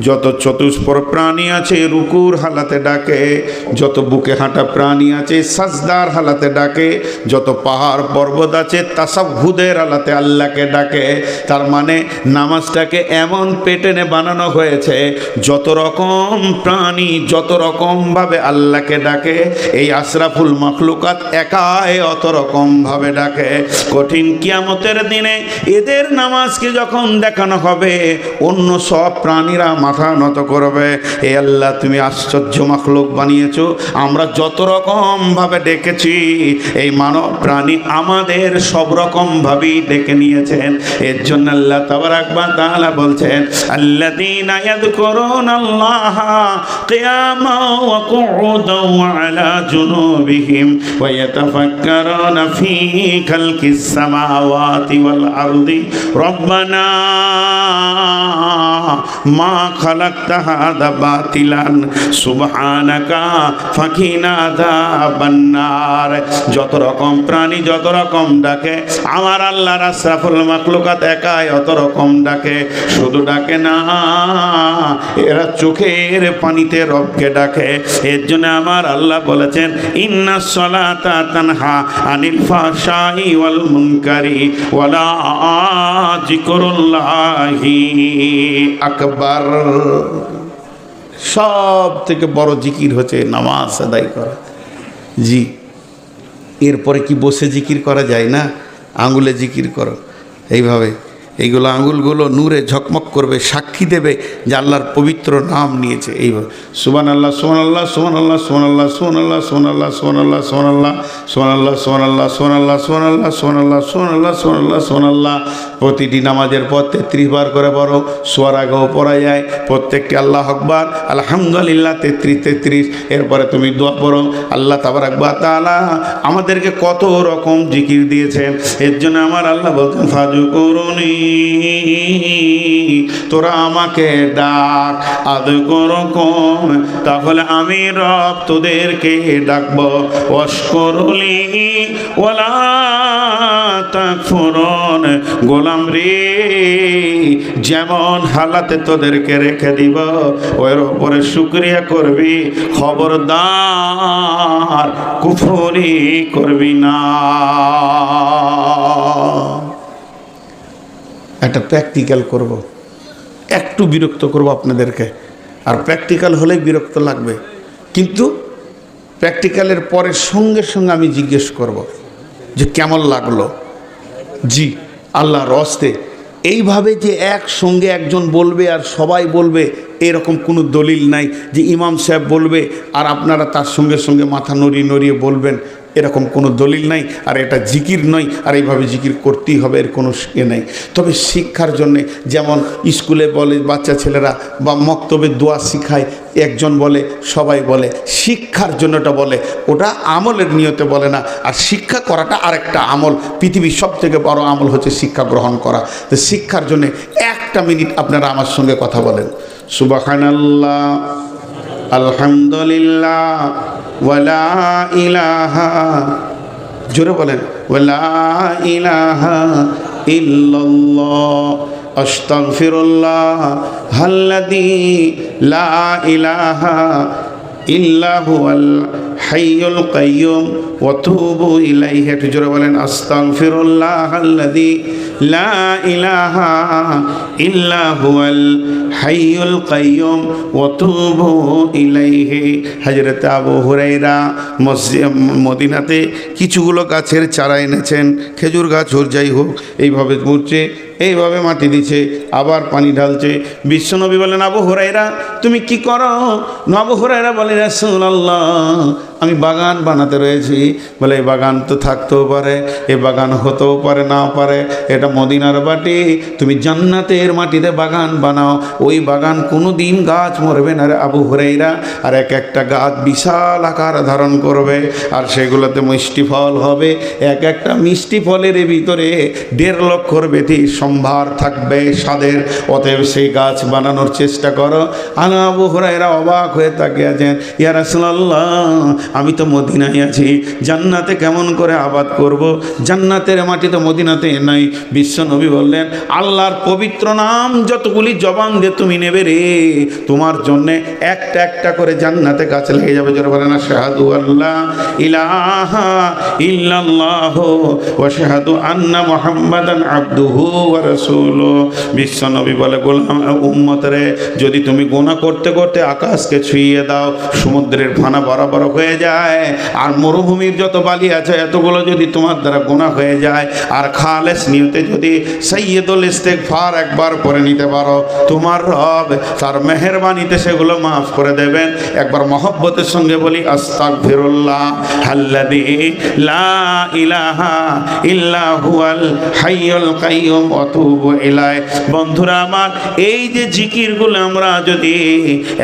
যত চতুষ্পর প্রাণী আছে রুকুর হালাতে ডাকে, যত বুকে হাঁটা প্রাণী আছে সাজদার হালাতে ডাকে, যত পাহাড় পর্বত আছে তাসাহুদের হালাতে আল্লাহকে ডাকে। তার মানে নামাজটাকে এমন পেটেনে বানানো হয়েছে যত রকম প্রাণী যত রকমভাবে আল্লাহকে ডাকে, এই আশরাফুল মাখলুকাত একাই অত রকমভাবে ডাকে। কঠিন কিয়ামতের দিনে এদের নামাজকে যখন দেখানো হবে অন্য সব প্রাণীরা মাথা নত করবে। এ আল্লাহ, তুমি আশ্চর্য মাখলুক বানিয়েছো। আমরা যত রকম ভাবে ডেকেছি এই মানব প্রাণী আমাদের সব রকম ভাবেই ডেকে নিয়েছেন। এর জন্য আল্লাহ তাবারাক ওয়া তাআলা বলছেন আল্লাযীনা ইয়াযকুরুনাল্লাহা কিয়ামান ওয়া কুউদান ওয়া আলা জুনুবিহিম ওয়া ইয়াতাফাক্কারুনা ফী খালকিস সামাওয়াতি ওয়াল আরদি রব্বানা মা খালাকতা হাযা বাতিলান সুবহানাকা ফাকিনা আযাবান নার। যত রকম প্রাণী যত রকম ডাকে আমার আল্লাহর আশরাফুল মাখলুকাত একাই অত রকম ডাকে। শুধু ডাকে না, এরা চোখের পানিতে রবকে ডাকে। এর জন্য আমার আল্লাহ বলেছেন ইন্নাস সালাতা তানহা আনিল ফাহশাই ওয়াল মুনকারি ওয়ালা যিকরুল্লাহি আকবার। সব থেকে বড় জিকির হচ্ছে নামাজ আদায় করা। জি, এরপরে কি বসে জিকির করা যায় না? আঙ্গুলে জিকির করো এইভাবে, এইগুলো আঙ্গুলগুলো নূরে ঝকমক করবে, সাক্ষী দেবে যে আল্লাহর পবিত্র নাম নিয়েছে। এইভাবে সুবহানাল্লাহ সুবহানাল্লাহ সুবহানাল্লাহ সুবহানাল্লাহ সুবহানাল্লাহ সুবহানাল্লাহ সুবহানাল্লাহ সুবহানাল্লাহ সুবহানাল্লাহ সুবহানাল্লাহ সুবহানাল্লাহ সুবহানাল্লাহ সুবহানাল্লাহ সুবহানাল্লাহ সুবহানাল্লাহ। প্রতিটি নামাজের পর 33 বার করে বড় শোয়ার আগেও পড়া যায়। প্রত্যেকটি আল্লাহ আকবার আলহামদুলিল্লাহ 33। এরপরে তুমি দোয়া পড়ো। আল্লাহ তাবারাক ওয়া তাআলা আমাদেরকে কত রকম জিকির দিয়েছেন। এর জন্য আমার আল্লাহ বলছেন ফাযকুরুনি, তোরা আমাকে ডাক, আযকুরুকুম, তাহলে আমি রব তোদেরকে ডাকবো। ওয়াশকুরুলি ওয়ালা তাকফুরুন, গোলাম রে যেমন হালাতে তোদেরকে রেখে দিব ওর উপরে শুকরিয়া করবি, খবরদার কুফরি করবি না। একটা প্র্যাকটিক্যাল করব, একটু বিরক্ত করব আপনাদেরকে। আর প্র্যাকটিক্যাল হলেই বিরক্ত লাগবে, কিন্তু প্র্যাকটিক্যালের পরে সঙ্গে সঙ্গে আমি জিজ্ঞেস করব যে কেমন লাগলো। জি, আল্লাহর হস্তে এইভাবে যে একসঙ্গে একজন বলবে আর সবাই বলবে এরকম কোনো দলিল নাই যে ইমাম সাহেব বলবে আর আপনারা তার সঙ্গে সঙ্গে মাথা নড়িয়ে নড়িয়ে বলবেন, এরকম কোনো দলিল নাই। আর এটা জিকির নয়, আর এইভাবে জিকির করতেই হবে এর কোনো এ নেই। তবে শিক্ষার জন্যে যেমন স্কুলে বলে বাচ্চা ছেলেরা বা মক্তবে দোয়া শিখায়, একজন বলে সবাই বলে, শিক্ষার জন্যটা বলে, ওটা আমলের নিয়তে বলে না। আর শিক্ষা করাটা আরেকটা আমল, পৃথিবীর সব থেকে বড় আমল হচ্ছে শিক্ষা গ্রহণ করা। তো শিক্ষার জন্যে একটা মিনিট আপনারা আমার সঙ্গে কথা বলেন। সুবহানাল্লাহ আলহামদুলিল্লাহ ওয়ালা ইলাহা, জোরে বলেন, ওয়ালা ইলাহা ইল্লাল্লাহ আস্তাগফিরুল্লাহ আল্লাযী লা ইলাহা ইল্লা হুয়াল হাইয়ুল কাইয়্যুম ওয়া তুবু ইলাইহি। একটু জোরে বলেন আস্তাগফিরুল্লাহ আল্লাযী লা ইলাহা ইল্লা হুয়াল হাইয়ুল কাইয়্যুম ওয়া তুবু ইলাইহি। হযরত আবু হুরায়রা মদিনাতে কিছুগুলো গাছের চারা এনেছেন, খেজুর গাছ হোক যাই হোক, এইভাবে বলছে এইভাবে মাটি দিচ্ছে, আবার পানি ঢালছে। বিশ্বনবী বলেন, আবু হুরায়রা তুমি কি করো? আবু হুরায়রা বলে, রাসূলুল্লাহ আমি বাগান বানাতে রয়েছি। বলে এই বাগান তো থাকতেও পারে, এ বাগান হতেও পারে, না পারে, এটা মদিনার মাটি, তুমি জান্নাতের মাটিতে বাগান বানাও, ওই বাগান কোনো দিন গাছ মরবে না রে আবু হুরায়রা, আর এক একটা গাছ বিশাল আকার ধারণ করবে, আর সেগুলোতে মিষ্টি ফল হবে, এক একটা মিষ্টি ফলের ভিতরে 1.5 লক্ষর বেশি সম্ভার থাকবে স্বাদের, অতএব সেই গাছ বানানোর চেষ্টা করো। আবু হুরায়রা অবাক হয়ে তাকিয়ে আছেন, ইয়া রাসূলুল্লাহ আমি তো মদিনায় আছি, জান্নাতে কেমন করে আবাদ করব? জান্নাতের মাটি তো মদিনাতে নাই। বিশ্বনবী বললেন, আল্লাহর পবিত্র নাম যতগুলি জবান দিয়ে তুমি নেবে রে, তোমার জন্যে একটা একটা করে জান্নাতে গাছ লেগে যাবে। যারা বলে না শাহাদু আল্লাহ ইলাহা ইল্লাল্লাহ ওয়া শাহাদু আন্না মুহাম্মাদান আবদুহু ওয়া রাসূলুহু। বিশ্বনবী বলে, গোলাম উম্মত রে, যদি তুমি গুনাহ করতে করতে আকাশকে ছুঁয়ে দাও, সমুদ্রের ফানা বরাবর হয়ে যায়, আর মরুভূমির যত বালি আছে এতগুলো যদি তোমার দ্বারা গুনাহ হয়ে যায়, আর খালেস নিয়তে যদি সাইয়্যিদুল ইস্তিগফার একবার করে নিতে পারো, তোমার রব তার মেহেরবানিতে সেগুলো মাফ করে দেবেন। একবার মহব্বতের সঙ্গে বলি, আস্তাগফিরুল্লাহ আল্লাযী লা ইলাহা ইল্লা হুয়াল হাইয়ুল কাইয়্যুম ওয়া তুবু ইলাইহি। বন্ধুরা আমার, এই যে জিকিরগুলো আমরা যদি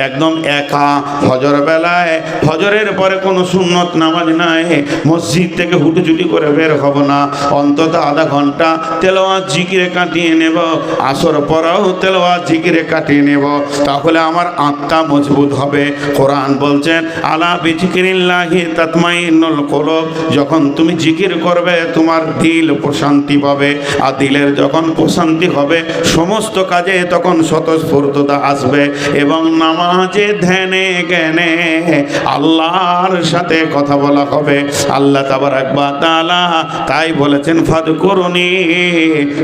একদম একা ফজর বেলায়, ফজরের পরে কোনো সুন্নত নামাজ নাই, মসজিদ থেকে হুটুচুটি করে বের হব না, অন্তত আধা ঘন্টা তেলাওয়াত জিকিরে কাটিয়ে নেব, আসর পরেও তেলাওয়াত জিকিরে কাটিয়ে নেব, তাহলে আমার আত্মা মজবুত হবে। কোরআন বলছেন, আলা বিজিকিরিল্লাহি তাতমাইন্নুল কুলুব, যখন তুমি জিকির করবে তোমার দিল প্রশান্তি পাবে, আর দিলের যখন প্রশান্তি হবে সমস্ত কাজে তখন স্বতঃস্ফূর্ততা আসবে, এবং নামাজে ধ্যানে জ্ঞানে আল্লাহর সাথে কথা বলা হবে। আল্লাহ তাবারাক ওয়া তাআলা তাই বলেছেন, ফাযকুরুনি,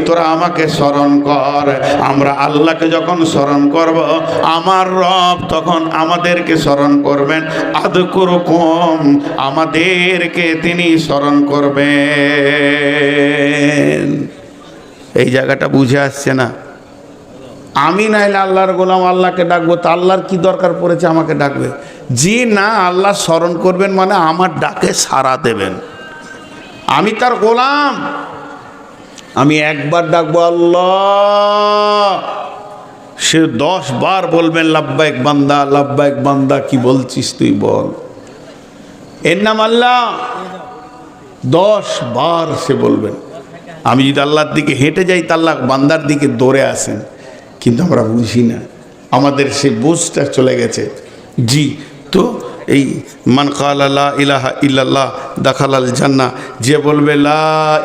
তোরা আমাকে স্মরণ কর। আমরা আল্লাহকে যখন স্মরণ করব, আমার রব তখন আমাদেরকে স্মরণ করবেন। আযকুরুকুম, আমাদেরকে তিনি স্মরণ করবেন। এই জায়গাটা বুঝে আসছে না? আমি নাইলে আল্লাহর গোলাম, আল্লাহকে ডাকবো, তা আল্লাহর কি দরকার পড়েছে আমাকে ডাকবে? জি না, আল্লাহ স্মরণ করবেন মানে আমার ডাকে সাড়া দেবেন। আমি তার গোলাম, আমি একবার ডাকবো আল্লাহ, সে 10 বার বলবেন লাব্বাইক বান্দা, লাব্বাইক বান্দা, কি বলছিস তুই বল। এর নাম আল্লাহ। 10 বার সে বলবেন। আমি যদি আল্লাহর দিকে হেঁটে যাই, তা আল্লাহ বান্দার দিকে দৌড়ে আসেন, কিন্তু আমরা বুঝি না, আমাদের সে বুঝটা চলে গেছে। জি, তো এই মান ক্বালা লা ইলাহা ইল্লাল্লাহ দাখালাল জান্নাহ, যে বলবে লা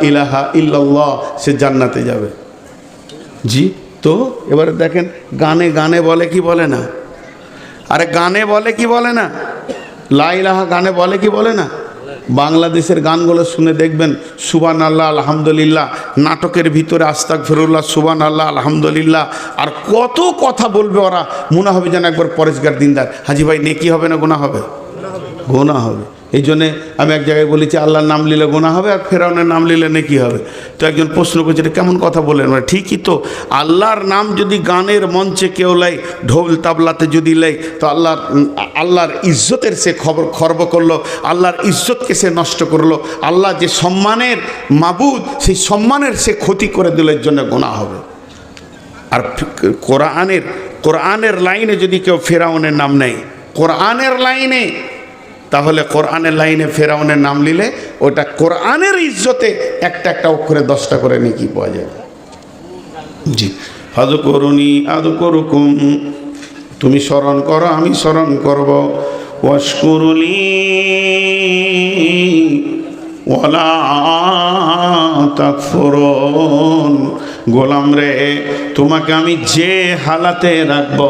ইলাহা ইল্লাল্লাহ সে জান্নাতে যাবে। জি, তো এবারে দেখেন, গানে গানে বলে কি বলে না? আরে গানে বলে কি বলে না? লা ইলাহা গানে বলে কি বলে না? বাংলাদেশের গানগুলো শুনে দেখবেন, সুবহানাল্লাহ আলহামদুলিল্লাহ, নাটকের ভিতরে আস্তাগফিরুল্লাহ সুবহানাল্লাহ আলহামদুলিল্লাহ, আর কত কথা বলবে ওরা, মনে হবে যেন একবার পরেশগার দিনদার। হাজি ভাই, নেকি হবে না গুনাহ হবে? গুনাহ হবে। এই জন্যে আমি এক জায়গায় বলেছি, আল্লাহর নাম নিলে গুনাহ হবে, আর ফেরাউনের নাম নিলে নেকি হবে। তো একজন প্রশ্ন করছে, এটা কেমন কথা বলেন? মানে ঠিকই তো, আল্লাহর নাম যদি গানের মঞ্চে কেউ লেয়, ঢোল তাবলাতে যদি লেয়, তো আল্লাহর ইজ্জতের সে খর্ব করলো, আল্লাহর ইজ্জতকে সে নষ্ট করলো, আল্লাহ যে সম্মানের মাবুদ, সেই সম্মানের সে ক্ষতি করে দিল, এর জন্য গুনাহ হবে। আর কোরআনের লাইনে যদি কেউ ফেরাউনের নাম নেয়, কোরআনের লাইনে, তাহলে কোরআনের লাইনে ফেরাউনের নাম নিলে ওটা কোরআনের ইজ্জতে একটা একটা অক্ষরে 10টা করে নেকি পাওয়া যাবে। জি, ফাযকুরুনি আযকুরুকুম, তুমি স্মরণ করো আমি স্মরণ করব। ওয়াশকুরুলি ওয়ালা তাকফুরুন, গোলাম রে, তোমাকে আমি যে হালাতে রাখবো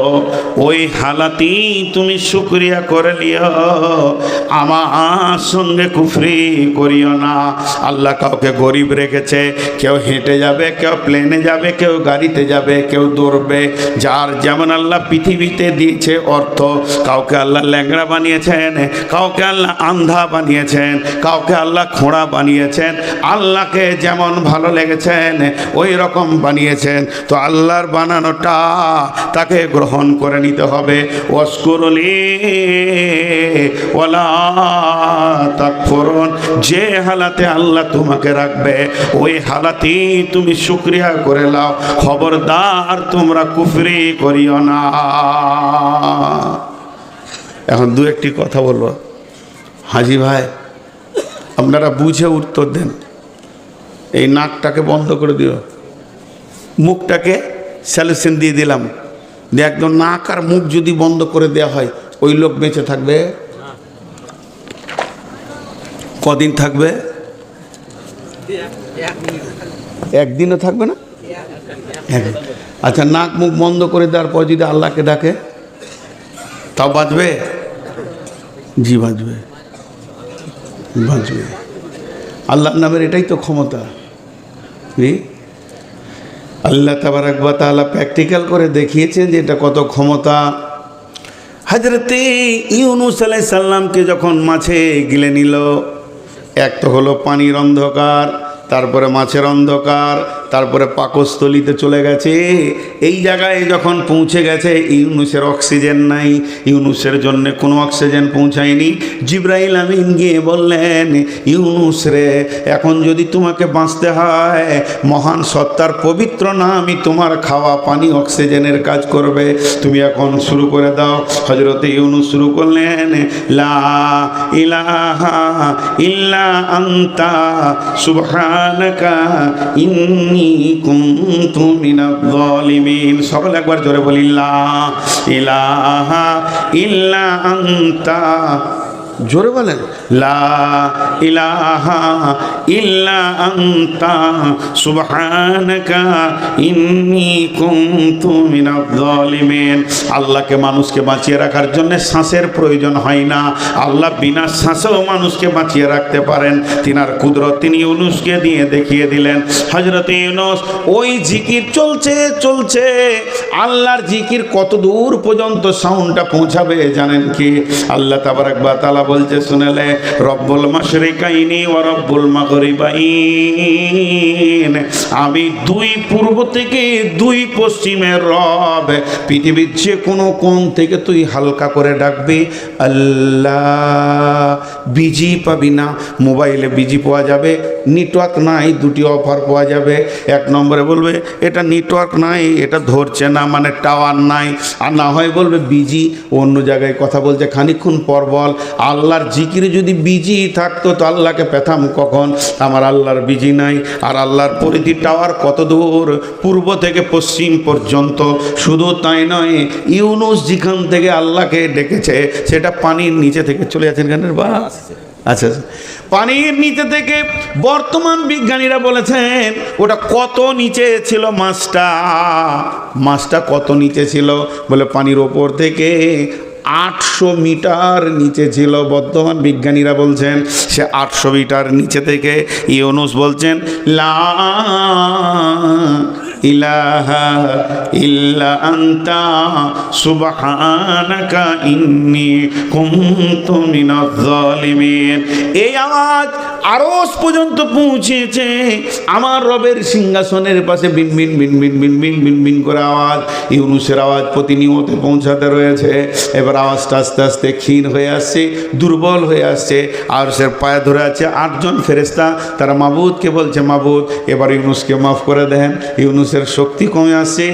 ওই হালাতেই তুমি শুকরিয়া করে লিও, আমার সঙ্গে কুফরি করিও না। আল্লাহ কাউকে গরিব রেখেছে, কেউ হেঁটে যাবে, কেউ প্লেনে যাবে, কেউ গাড়িতে যাবে, কেউ দৌড়বে, যার যেমন আল্লাহ পৃথিবীতে দিয়েছে অর্থ। কাউকে আল্লাহ ল্যাংড়া বানিয়েছেন, কাউকে আল্লাহ আন্ধা বানিয়েছেন, কাউকে আল্লাহ খোঁড়া বানিয়েছেন। আল্লাহকে যেমন ভালো লেগেছেন ওই রকম নিয়ম বানিয়েছেন, তো আল্লাহর বানানোটা তাকে গ্রহণ করে নিতে হবে। ওয়াশকুরলি ওয়ালা তাকফুরুন, যে হালাতে আল্লাহ তোমাকে রাখবে ওই হালাতেই তুমি শুকরিয়া করে নাও, খবরদার তোমরা কুফরি করিও না। এখন দু একটি কথা বলবো, হাজি ভাই আপনারা বুঝে উত্তর দেন। এই নাকটাকে বন্ধ করে দিও, মুখটাকে স্যালুশন দিয়ে দিলাম, দিয়ে একদম নাক আর মুখ যদি বন্ধ করে দেওয়া হয় ওই লোক বেঁচে থাকবে? কদিন থাকবে? একদিনও থাকবে না। আচ্ছা, নাক মুখ বন্ধ করে দেওয়ার পর যদি আল্লাহকে ডাকে তাও বাঁচবে? জি বাঁচবে, বাঁচবে। আল্লাহর নামের এটাই তো ক্ষমতা। আল্লাহ তাবারাক ওয়া তাআলা প্র্যাকটিক্যাল করে দেখিয়েছেন যে এটা কত ক্ষমতা। হযরতে ইউনূস আলাইহিস সালামকে যখন মাছে গিলে নিল, এক তো হলো পানির অন্ধকার, তারপরে মাছের অন্ধকার, তারপরে পাকস্থলিতে চলে গেছে। এই জায়গায় যখন পৌঁছে গেছে, ইউনূসের অক্সিজেন নাই, ইউনূসের জন্য কোনো অক্সিজেন পৌঁছায়নি। জিবরাইল আমিন গিয়ে বললেন, ইউনূস রে, এখন যদি তোমাকে বাঁচতে হয়, মহান সত্তার পবিত্র নামই তোমার খাওয়া পানি অক্সিজেনের কাজ করবে, তুমি এখন শুরু করে দাও। হযরতে ইউনূস শুরু করলেন, লা ইলাহা ইল্লা আনতা সুবহানাকা ইন্নী কুনতু মিনাজ জালিমিন। সকলে একবার জোরে বলি, লা ইলাহা ইল্লা আনতা, জোরে বলেন, লা ইলাহা ইল্লা আনতা সুবহানাকা ইন্নী কুনতু মিনাজ জালিমিন। আল্লাহকে মানুষকে বাঁচিয়ে রাখার জন্য শ্বাসের প্রয়োজন হয় না, আল্লাহ বিনা শ্বাসেও মানুষকে বাঁচিয়ে রাখতে পারেন। তিনার কুদরত তিনি ইউনূসকে দিয়ে দেখিয়ে দিলেন। হযরত ইউনূস ওই জিকির চলছে চলছে, আল্লাহর জিকির কত দূর পর্যন্ত সাউন্ডটা পৌঁছাবে জানেন কি? আল্লাহ তাবারাক ওয়া তাআলা বলছে, শুনেলে, রব্বুল মাশরিকাইনি ওয়া রব্বুল মাগরিবাইন, আমি দুই পূর্ব থেকে দুই পশ্চিমের রব। পৃথিবীর যে কোনো কোণ থেকে তুই হালকা করে ডাকবি আল্লাহ, বিজি পাবি না। মোবাইলে বিজি পাওয়া যাবে, নেটওয়ার্ক নাই, দুটি অফার পাওয়া যাবে। এক নম্বরে বলবে এটা নেটওয়ার্ক নাই, এটা ধরছে না, মানে টাওয়ার নাই। আর না হয় বলবে বিজি, অন্য জায়গায় কথা বলছে, খানিকক্ষণ পর বল। আল্লাহর জিকিরে যদি বিজি থাকতো তো আল্লাহকে পেতাম কখন? আমার আল্লাহর বিজি নাই। আর আল্লাহর পরিধি টাওয়ার কত দূর, পূর্ব থেকে পশ্চিম পর্যন্ত। শুধু তাই নয়, ইউনূস যেখান থেকে আল্লাহকে ডেকেছে সেটা পানির নিচে থেকে চলে যাচ্ছেন গানের বা আচ্ছা, পানির নিচে থেকে বর্তমান বিজ্ঞানীরা বলেছেন ওটা কত নিচে ছিল মাছটা কত নিচে ছিল, বলে পানির ওপর থেকে 800 মিটার নিচে ছিল। বর্তমান বিজ্ঞানীরা বলছেন সে 800 মিটার নিচে থেকে ইউনূস বলছেন, লা ইলাহা ইল্লা আনতা সুবহানাকা ইন্নী কুনতু মিনাজ জালিমিন। এই আওয়াজ আরশ পর্যন্ত পৌঁছেছে। আমার রবের সিংহাসনের পাশে বিন বিন বিন বিন বিন বিন বিন বিন করে আওয়াজ, ইউনূসের আওয়াজ প্রতিনিয়ত পৌঁছাতে রয়েছে। এবার আওয়াজটা আস্তে আস্তে ক্ষীণ হয়ে আসছে, দুর্বল হয়ে আসছে। আর সে পায়ে ধরে আছে 8 জন ফেরেশতা, তারা মাবুদকে বলছে, মাবুদ এবার ইউনূসকে মাফ করে দেন। ইউনূসের শক্তি কমে আসছে,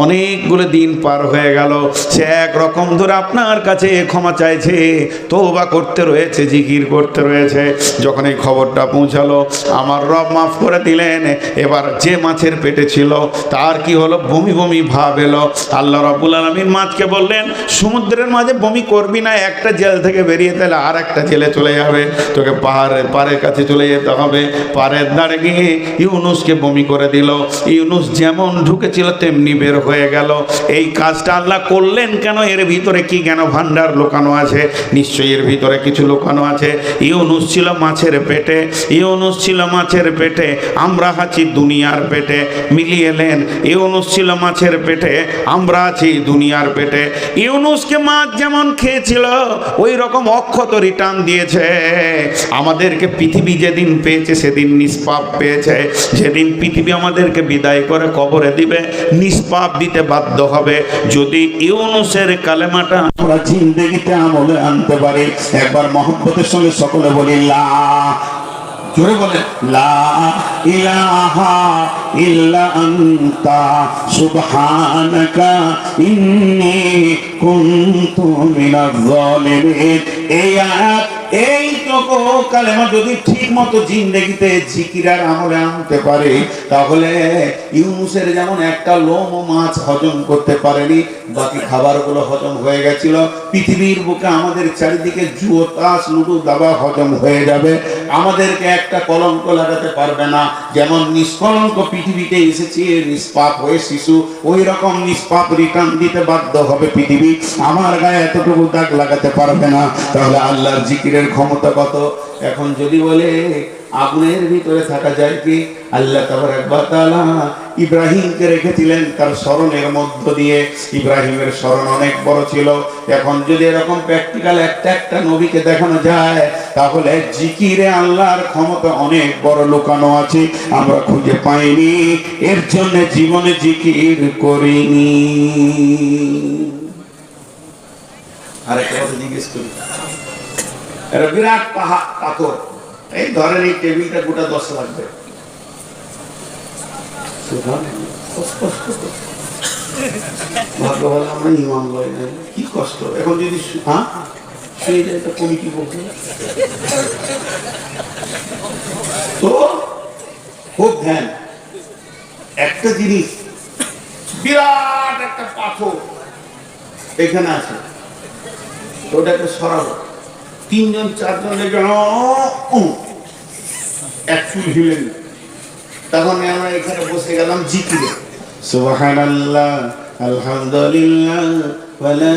অনেকগুলো দিন পার হয়ে গেল, সে একরকম ধরে আপনার কাছে ক্ষমা চাইছে, তওবা করতে রয়েছে, জিকির করতে রয়েছে। যখন এই খবরটা পৌঁছালো, আমার রব মাফ করে দিলেন। এবার যে মাছের পেটে ছিল তার কি হলো, বমি বমি ভাব এলো। আল্লাহ রাব্বুল আলামিন মাছকে বললেন, সমুদ্রের মাঝে বমি করবি না, একটা জেল থেকে বেরিয়ে তাহলে আর একটা জেলে চলে যাবে, তোকে পাড়ের কাছে চলে যেতে হবে। পাড়ের ধারে গিয়ে ইউনূসকে বমি করে দিল। ইউনূস যেমন ঢুকেছিল তেমনি বের হয়ে গেল। এই কাজটা আল্লাহ করলেন কেন? এর ভিতরে কি জ্ঞান ভান্ডার লুকানো আছে? নিশ্চয়ই এর ভিতরে কিছু লুকানো আছে। ইউনূস ছিল মাছের পেটে, পেটে, ইউনুস ছিল মাছের পেটে, আমরা আছি দুনিয়ার পেটে। মিলিয়ে এলেন, ইউনুস ছিল মাছের পেটে, আমরা আছি দুনিয়ার পেটে। ইউনুসকে মাছ যেমন খেয়েছিল ওই রকম অক্ষত রিটার্ন দিয়েছে। আমাদেরকে পৃথিবী যেদিন পেয়েছে সেদিন নিষ্পাপ পেয়েছে। যেদিন পৃথিবী আমাদেরকে বিদায় করে কবরে দিবে, নিষ্পাপ দিতে বাধ্য হবে। যদি ইউনুসের কালেমাটা আমরা জিন্দেগিতে আমলে আনতে পারি, একবার মহব্বতের সঙ্গে সকলে বলি লা, জোরে বলে লা ইলাহা ইল্লা আনতা সুবহানাকা ইন্নী কুনতু মিনাজ জালিমিন। এই আয়াত, এই তো কালেমা যদি ঠিক মতো জিন্দেগিতে জিকিরার আমলে আনতে পারে, তাহলে ইউনুসের যেমন একটা লোম ও মাছ হজম করতে পারেনি, বাকি খাবারগুলো হজম হয়ে গেছিল। পৃথিবীর বুকে আমাদের চারিদিকে জুয়ো তাস লুডু দাবা হজম হয়ে যাবে, আমাদেরকে একটা কলঙ্ক লাগাতে পারবে না। যেমন নিষ্কলঙ্ক পৃথিবীতে এসেছে নিষ্পাপ হয়ে শিশু, ওই রকম নিষ্পাপ রিটার্ন দিতে বাধ্য হবে পৃথিবী। আমার গায়ে এতটুকু দাগ লাগাতে পারবে না। তাহলে আল্লাহর জিকিরের ক্ষমতা কত! এখন যদি বলে আগুনের ভিতরে থাকা যায় কি, আল্লাহ তাবারক ওয়া তাআলা ইব্রাহিমকে রেখেছিলেন তার স্মরণের মধ্য দিয়ে। ইব্রাহিমের স্মরণ অনেক বড় ছিল। এখন যদি এরকম প্র্যাকটিক্যাল একটা একটা নবীকে দেখানো যায়, তাহলে জিকিরে আল্লাহর ক্ষমতা অনেক বড় লুকানো আছে, আমরা খুঁজে পাইনি, এর জন্য জীবনে জিকির করিনি। আরেকটা কথা জিজ্ঞেস করি, এটা বিরাট পাথর, এই ধরেন এই টেবিলটা গোটা 10 লাগবে। ভাগ্য ভালো আমরা ইমাম লয় না, কি কষ্ট। এখন যদি শুয়ে যায় তো কমিটি বলবে তো খুব ধ্যান। একটা জিনিস, বিরাট একটা পাথর এখানে আছে, ওটাকে সরাবো, 3জন 4জন লেগে এক চুল হিলেন, তখন আমরা এখানে বসে গেলাম জিকিরে, সুবহানাল্লাহ আলহামদুলিল্লাহ ওয়া লা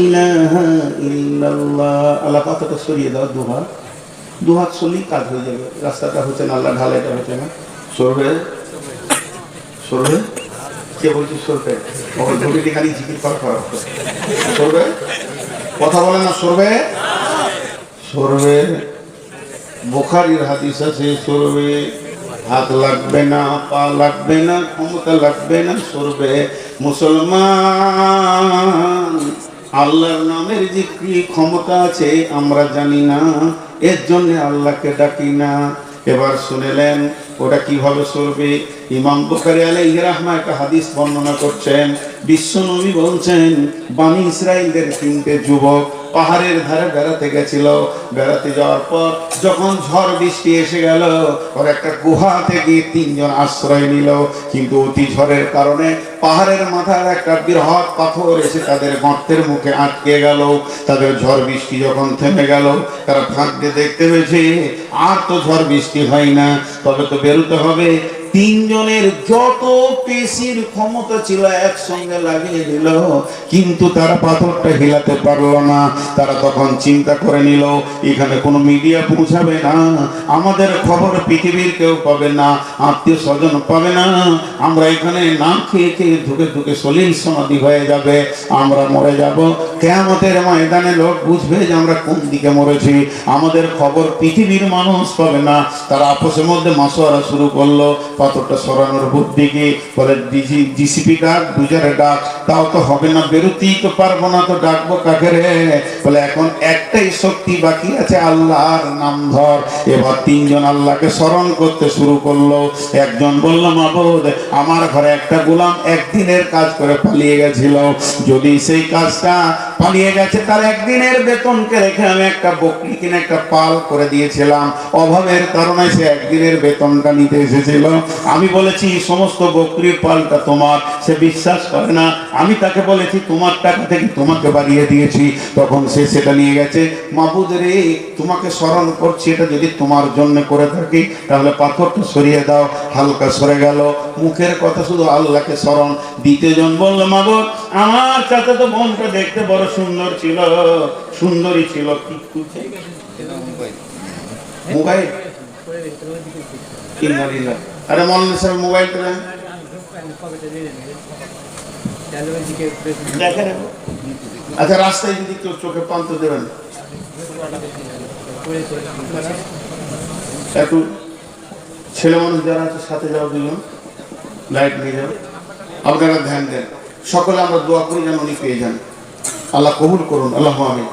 ইলাহা ইল্লাল্লাহ। আল্লাহ পাতাটা সরিয়ে দাও, দুহাত সরলেই কাজ হয়ে যাবে। রাস্তাটা হচ্ছে না, আল্লাহ ঢালাইটা হচ্ছে না। সরবে সরবে, কে বলছি সরবে? ওকে ধরে খালি জিকির করা খারাপ, সরবে কথা বলে না, সরবে সরবে। বুখারীর হাদিস আছে সরবে, হাত লাগবে না, পা লাগবে না, ক্ষমতা লাগবে না, সরবে। মুসলমান, আল্লাহর নামের যে কি ক্ষমতা আছে আমরা জানি না, এর জন্য আল্লাহকে ডাকি না। এবার শুনেলেন ওটা কিভাবে সরবে। ইমাম বুখারী আলাইহি রাহমাহ একটা হাদিস বর্ণনা করছেন। বিশ্বনবী বলছেন, বনি ইসরাইলদের 3টে যুবক পাহাড়ের ধারে বেড়াতে গেছিল। বেড়াতে যাওয়ার পর যখন ঝড় বৃষ্টি এসে গেল, ওর একটা গুহাতে গিয়ে 3জন আশ্রয় নিল। কিন্তু অতি ঝড়ের কারণে পাহাড়ের মাথার একটা বৃহৎ পাথর এসে তাদের গর্তের মুখে আটকে গেল। তাদের ঝড় বৃষ্টি যখন থেমে গেল, তারা ফাঁক দিয়ে দেখতে পেয়েছে আর তো ঝড় বৃষ্টি হয় না, তবে তো বেরোতে হবে। 3 জনের যত পেশির ক্ষমতা ছিল একসঙ্গে লাগিয়ে দিল, কিন্তু তারা পাথরটা হিলাতে পারলো না। তারা তখন চিন্তা করে নিল, এখানে কোনো মিডিয়া পৌঁছাবে না, আমাদের খবর পৃথিবীর কেউ পাবে না, আত্মীয় স্বজন পাবে না, আমরা এখানে না খেয়ে খেয়ে ধুকে ধুকে সলিল সমাধি হয়ে যাবে, আমরা মরে যাব। কিয়ামতের ময়দানে লোক বুঝবে যে আমরা কোন দিকে মরেছি, আমাদের খবর পৃথিবীর মানুষ পাবে না। তারা আপসের মধ্যে মাসোয়ারা শুরু করলো পাথরটা সরানোর বুদ্ধিকে। বলে জিসিপি ডাক, দুজারে ডাক, তাও তো হবে না, বেরোতেই তো পারবো না, তো ডাকবো কাকে রে? বলে এখন একটাই শক্তি বাকি আছে, আল্লাহর নাম ধর। এবার 3 জন আল্লাহকে স্মরণ করতে শুরু করলো। একজন বলল, মাবুদ, আমার ঘরে একটা গোলাম একদিনের কাজ করে পালিয়ে গেছিল, যদি সেই কাজটা পালিয়ে গেছে তার একদিনের বেতনকে রেখে আমি একটা বকরি কিনে একটা পাল করে দিয়েছিলাম, অভাবের কারণে সে একদিনের বেতনটা নিতে এসেছিল। আমি বলেছি সমস্ত বকরির পালটা তোমার, সে বিশ্বাস করে না। আমি তাকে বলেছি তোমার টাকা থেকে তোমাকে বাড়িয়ে দিয়েছি, তখন সে সেটা নিয়ে গেছে। মাবুদ রে, তোমাকে স্মরণ করছি, এটা যদি তোমার জন্য করে থাকি তাহলে পাথরটা সরিয়ে দাও। হালকা সরে গেল, মুখের কথা শুধু আল্লাহকে স্মরণ। 2য় জন বলল, মাবুদ, আমার চাচাতো বোনটা দেখতে বড় সুন্দর ছিল, সুন্দরী ছিল। কি মোবাইল আরে মৌলানা সাহেব মোবাইল পেলেন দেখেন। আচ্ছা রাস্তায় যদি কেউ চোখে পান তো দেবেন, একটু ছেলে মানুষ যারা আছে সাথে যাও, দুজন লাইট নিয়ে যাও, আপনারা ধ্যান দেন। সকলে আমরা দোয়া করি যেন উনি পেয়ে যান। আল্লাহ কবুল করুন, আল্লাহ আমিন।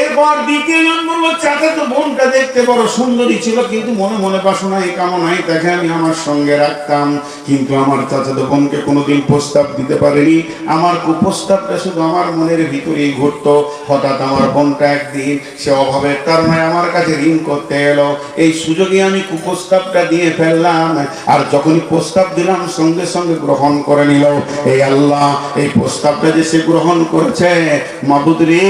এরপর দ্বিতীয় জন বললো, চাচা তো বোনটা দেখতে বড় সুন্দরী ছিল, কিন্তু মনে মনে বাসনা এই কামনাই তাকে আমি আমার সঙ্গে রাখতাম, কিন্তু আমার চাচা তো বোনকে কোনোদিন প্রস্তাব দিতে পারেনি। আমার কুপ্রস্তাবটা শুধু আমার মনের ভিতরেই ঘটতো। হঠাৎ আমার বোনটা একদিন সে অভাবের কারণে আমার কাছে ঋণ করতে এলো, এই সুযোগে আমি কুপ্রস্তাবটা দিয়ে ফেললাম। আর যখনই প্রস্তাব দিলাম সঙ্গে সঙ্গে গ্রহণ করে নিল। এই আল্লাহ, এই প্রস্তাবটা যে সে গ্রহণ করেছে, মাবুদ রে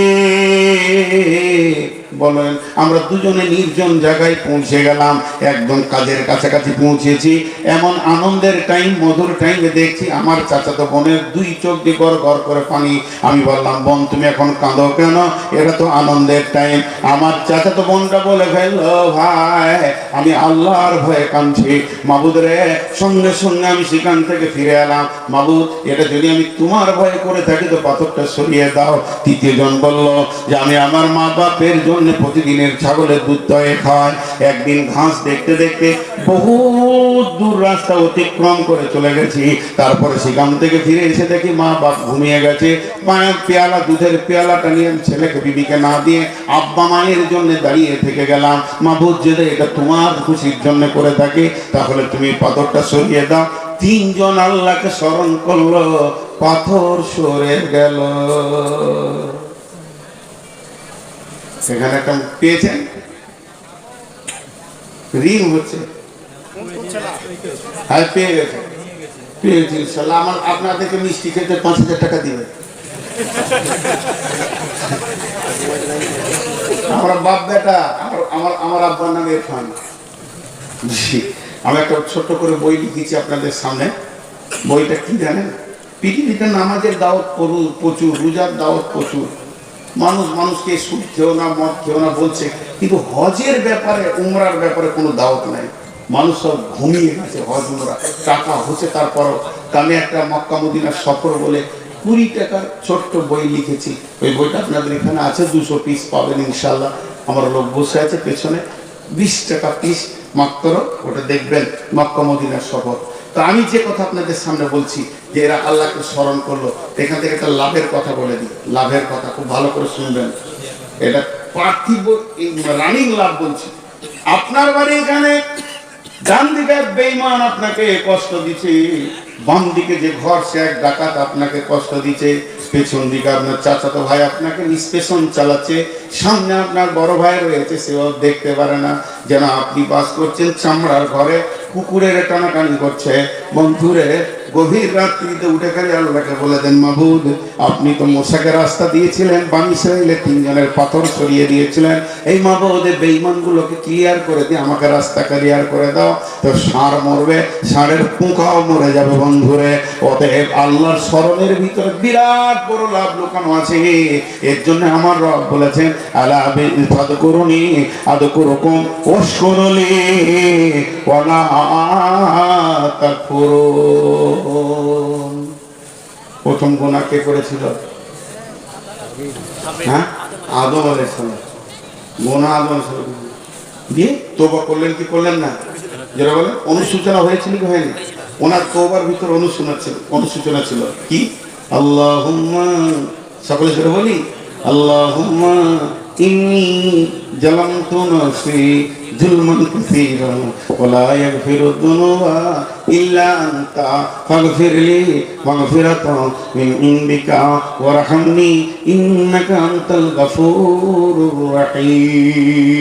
বলেন, আমরা দুজনে নির্জন জায়গায় পৌঁছে গেলাম, একদম কাজের কাছাকাছি পৌঁছেছি। এমন আনন্দের টাইম, মধুর টাইমে দেখছি আমার চাচাতো বোনের দুই চোখ দিয়ে গড় গড় করে পানি। আমি বললাম, বোন তুমি এখন কাঁদো কেন? এটা তো আনন্দের টাইম। আমার চাচাতো বোনটা বলে ফেললো, ভাই আমি আল্লাহর ভয়ে কাঁদছি মাবুদ রে। সঙ্গে সঙ্গে আমি সেখান থেকে ফিরে এলাম, মাবুদ এটা যদি আমি তোমার ভয়ে করে থাকি তো পাথরটা সরিয়ে দাও। তৃতীয় জন বলল যে আমি আমার মা বাপের জন্য প্রতিদিনের ছাগলের দুধ দয়ে খাওয়াই। একদিন ঘাস দেখতে দেখতে বহু দূর রাস্তা অতিক্রম করে চলে গেছি, তারপরে সেখান থেকে ফিরে এসে দেখি মা বাপ ঘুমিয়ে গেছে। মায়ের পেয়ালা, দুধের পেয়ালাটা নিয়ে ছেলেকে বিবিকে না দিয়ে আব্বা মায়ের জন্য দাঁড়িয়ে থেকে গেলাম। মাবুদ যদি এটা তোমার খুশির জন্য করে থাকি তাহলে তুমি পাথরটা সরিয়ে দাও। তিনজন আল্লাহকে স্মরণ করলো, পাথর সরে গেল। সেখানে একটা পেয়েছেন, ঋণ হচ্ছে, হ্যাঁ পেয়ে গেছে, পেয়েছি ইনশাল্লাহ। আমার আপনাদেরকে মিষ্টি খেতে 5,000 টাকা দিবে। আমার বাপ বেটা, আমার আব্বার নাম ইরফান। আমি একটা ছোট্ট করে বই লিখেছি আপনাদের সামনে। বইটা কি জানেন? পৃথিবীতে নামাজের দাওয়াত প্রচুর, রোজার দাওয়াত প্রচুর, মানুষ মানুষকে সুদ খেও না, মদ খেও না বলছে, কিন্তু হজের ব্যাপারে, উমরার ব্যাপারে কোনো দাওয়াত নাই। মানুষ সব ঘুমিয়ে গেছে হজ উমরা, টাকা হচ্ছে। তারপরও আমি একটা মক্কা মদিনার সফর বলে 20 টাকার ছোট্ট বই লিখেছি। ওই বইটা আপনাদের এখানে আছে, 200 পিস পাবেন ইনশাল্লাহ। আমার লোক বসে আছে পেছনে, 20 টাকা পিস মাত্র। ওটা দেখবেন, মক্কা মদিনার সফর। তো আমি যে কথা আপনাদের সামনে বলছি যে এরা আল্লাহকে স্মরণ করলো, এখান থেকে একটা লাভের কথা বলে দিই। লাভের কথা খুব ভালো করে শুনবেন, এটা পার্থিব রানিং লাভ বলছি। আপনার বাড়ি এখানে ডান দিকে বেঈমান আপনাকে কষ্ট দিচ্ছে, বাম দিকে যে ঘর সে এক ডাকাত আপনাকে কষ্ট দিচ্ছে, পেছন দিকে আপনার চাচাতো ভাই আপনাকে নিষ্পেষণ চালাচ্ছে, সামনে আপনার বড় ভাই রয়েছে, সেও দেখতে পারে না যেন আপনি বাস করছেন চামড়ার ঘরে, কুকুরের টানাটানি করছে। বন্ধুরে, গভীর রাত্রিতে উঠে খালি আল্লাহকে বলে দেন, মাবুদ আপনি তো মোসাকে রাস্তা দিয়েছিলেন, বানি ইসরাইলে 3 জনের পাথর সরিয়ে দিয়েছিলেন, এই মাবুদ বেঈমানগুলোকে ক্লিয়ার করে দিয়ে আমাকে রাস্তা ক্লিয়ার করে দাও। তো ষাঁড় মরবে, ষাঁড়ের পুঁকাও মরে যাবে। বন্ধুরে, অতএব আল্লাহর স্মরণের ভিতরে বিরাট বড় লাভ লুকানো আছে। এর জন্য আমার রব বলেছেন, আলা বিফাদকুরুনি আদকুরুকুম ওয়াশকুরুলি ওয়ালা তাকফুরুন। প্রথম গুনাহ কে করেছিল? হ্যাঁ, আদম আলাইহিস সালাম। গুনাহ আদম আলাইহিস সালাম দিয়ে তওবা করলেন কি করলেন না? যারা বলে অনুসূচনা হয়েছিল কি হয়নি? ওনার তওবার ভিতর অনুসূচনা ছিল কি? আল্লাহুম্মা, সকলে জোরে বলি, আল্লাহুম্মা ইন্নী জালামতু নাফসি যুলমান কাসীরা ওয়া লা ইয়াগফিরুদ যুনুবা ইল্লা আনতা ফাগফিরলি মাগফিরাতান মিন ইনদিকা ওয়ারহামনি ইন্নাকা আনতাল গফুরুর রহিম।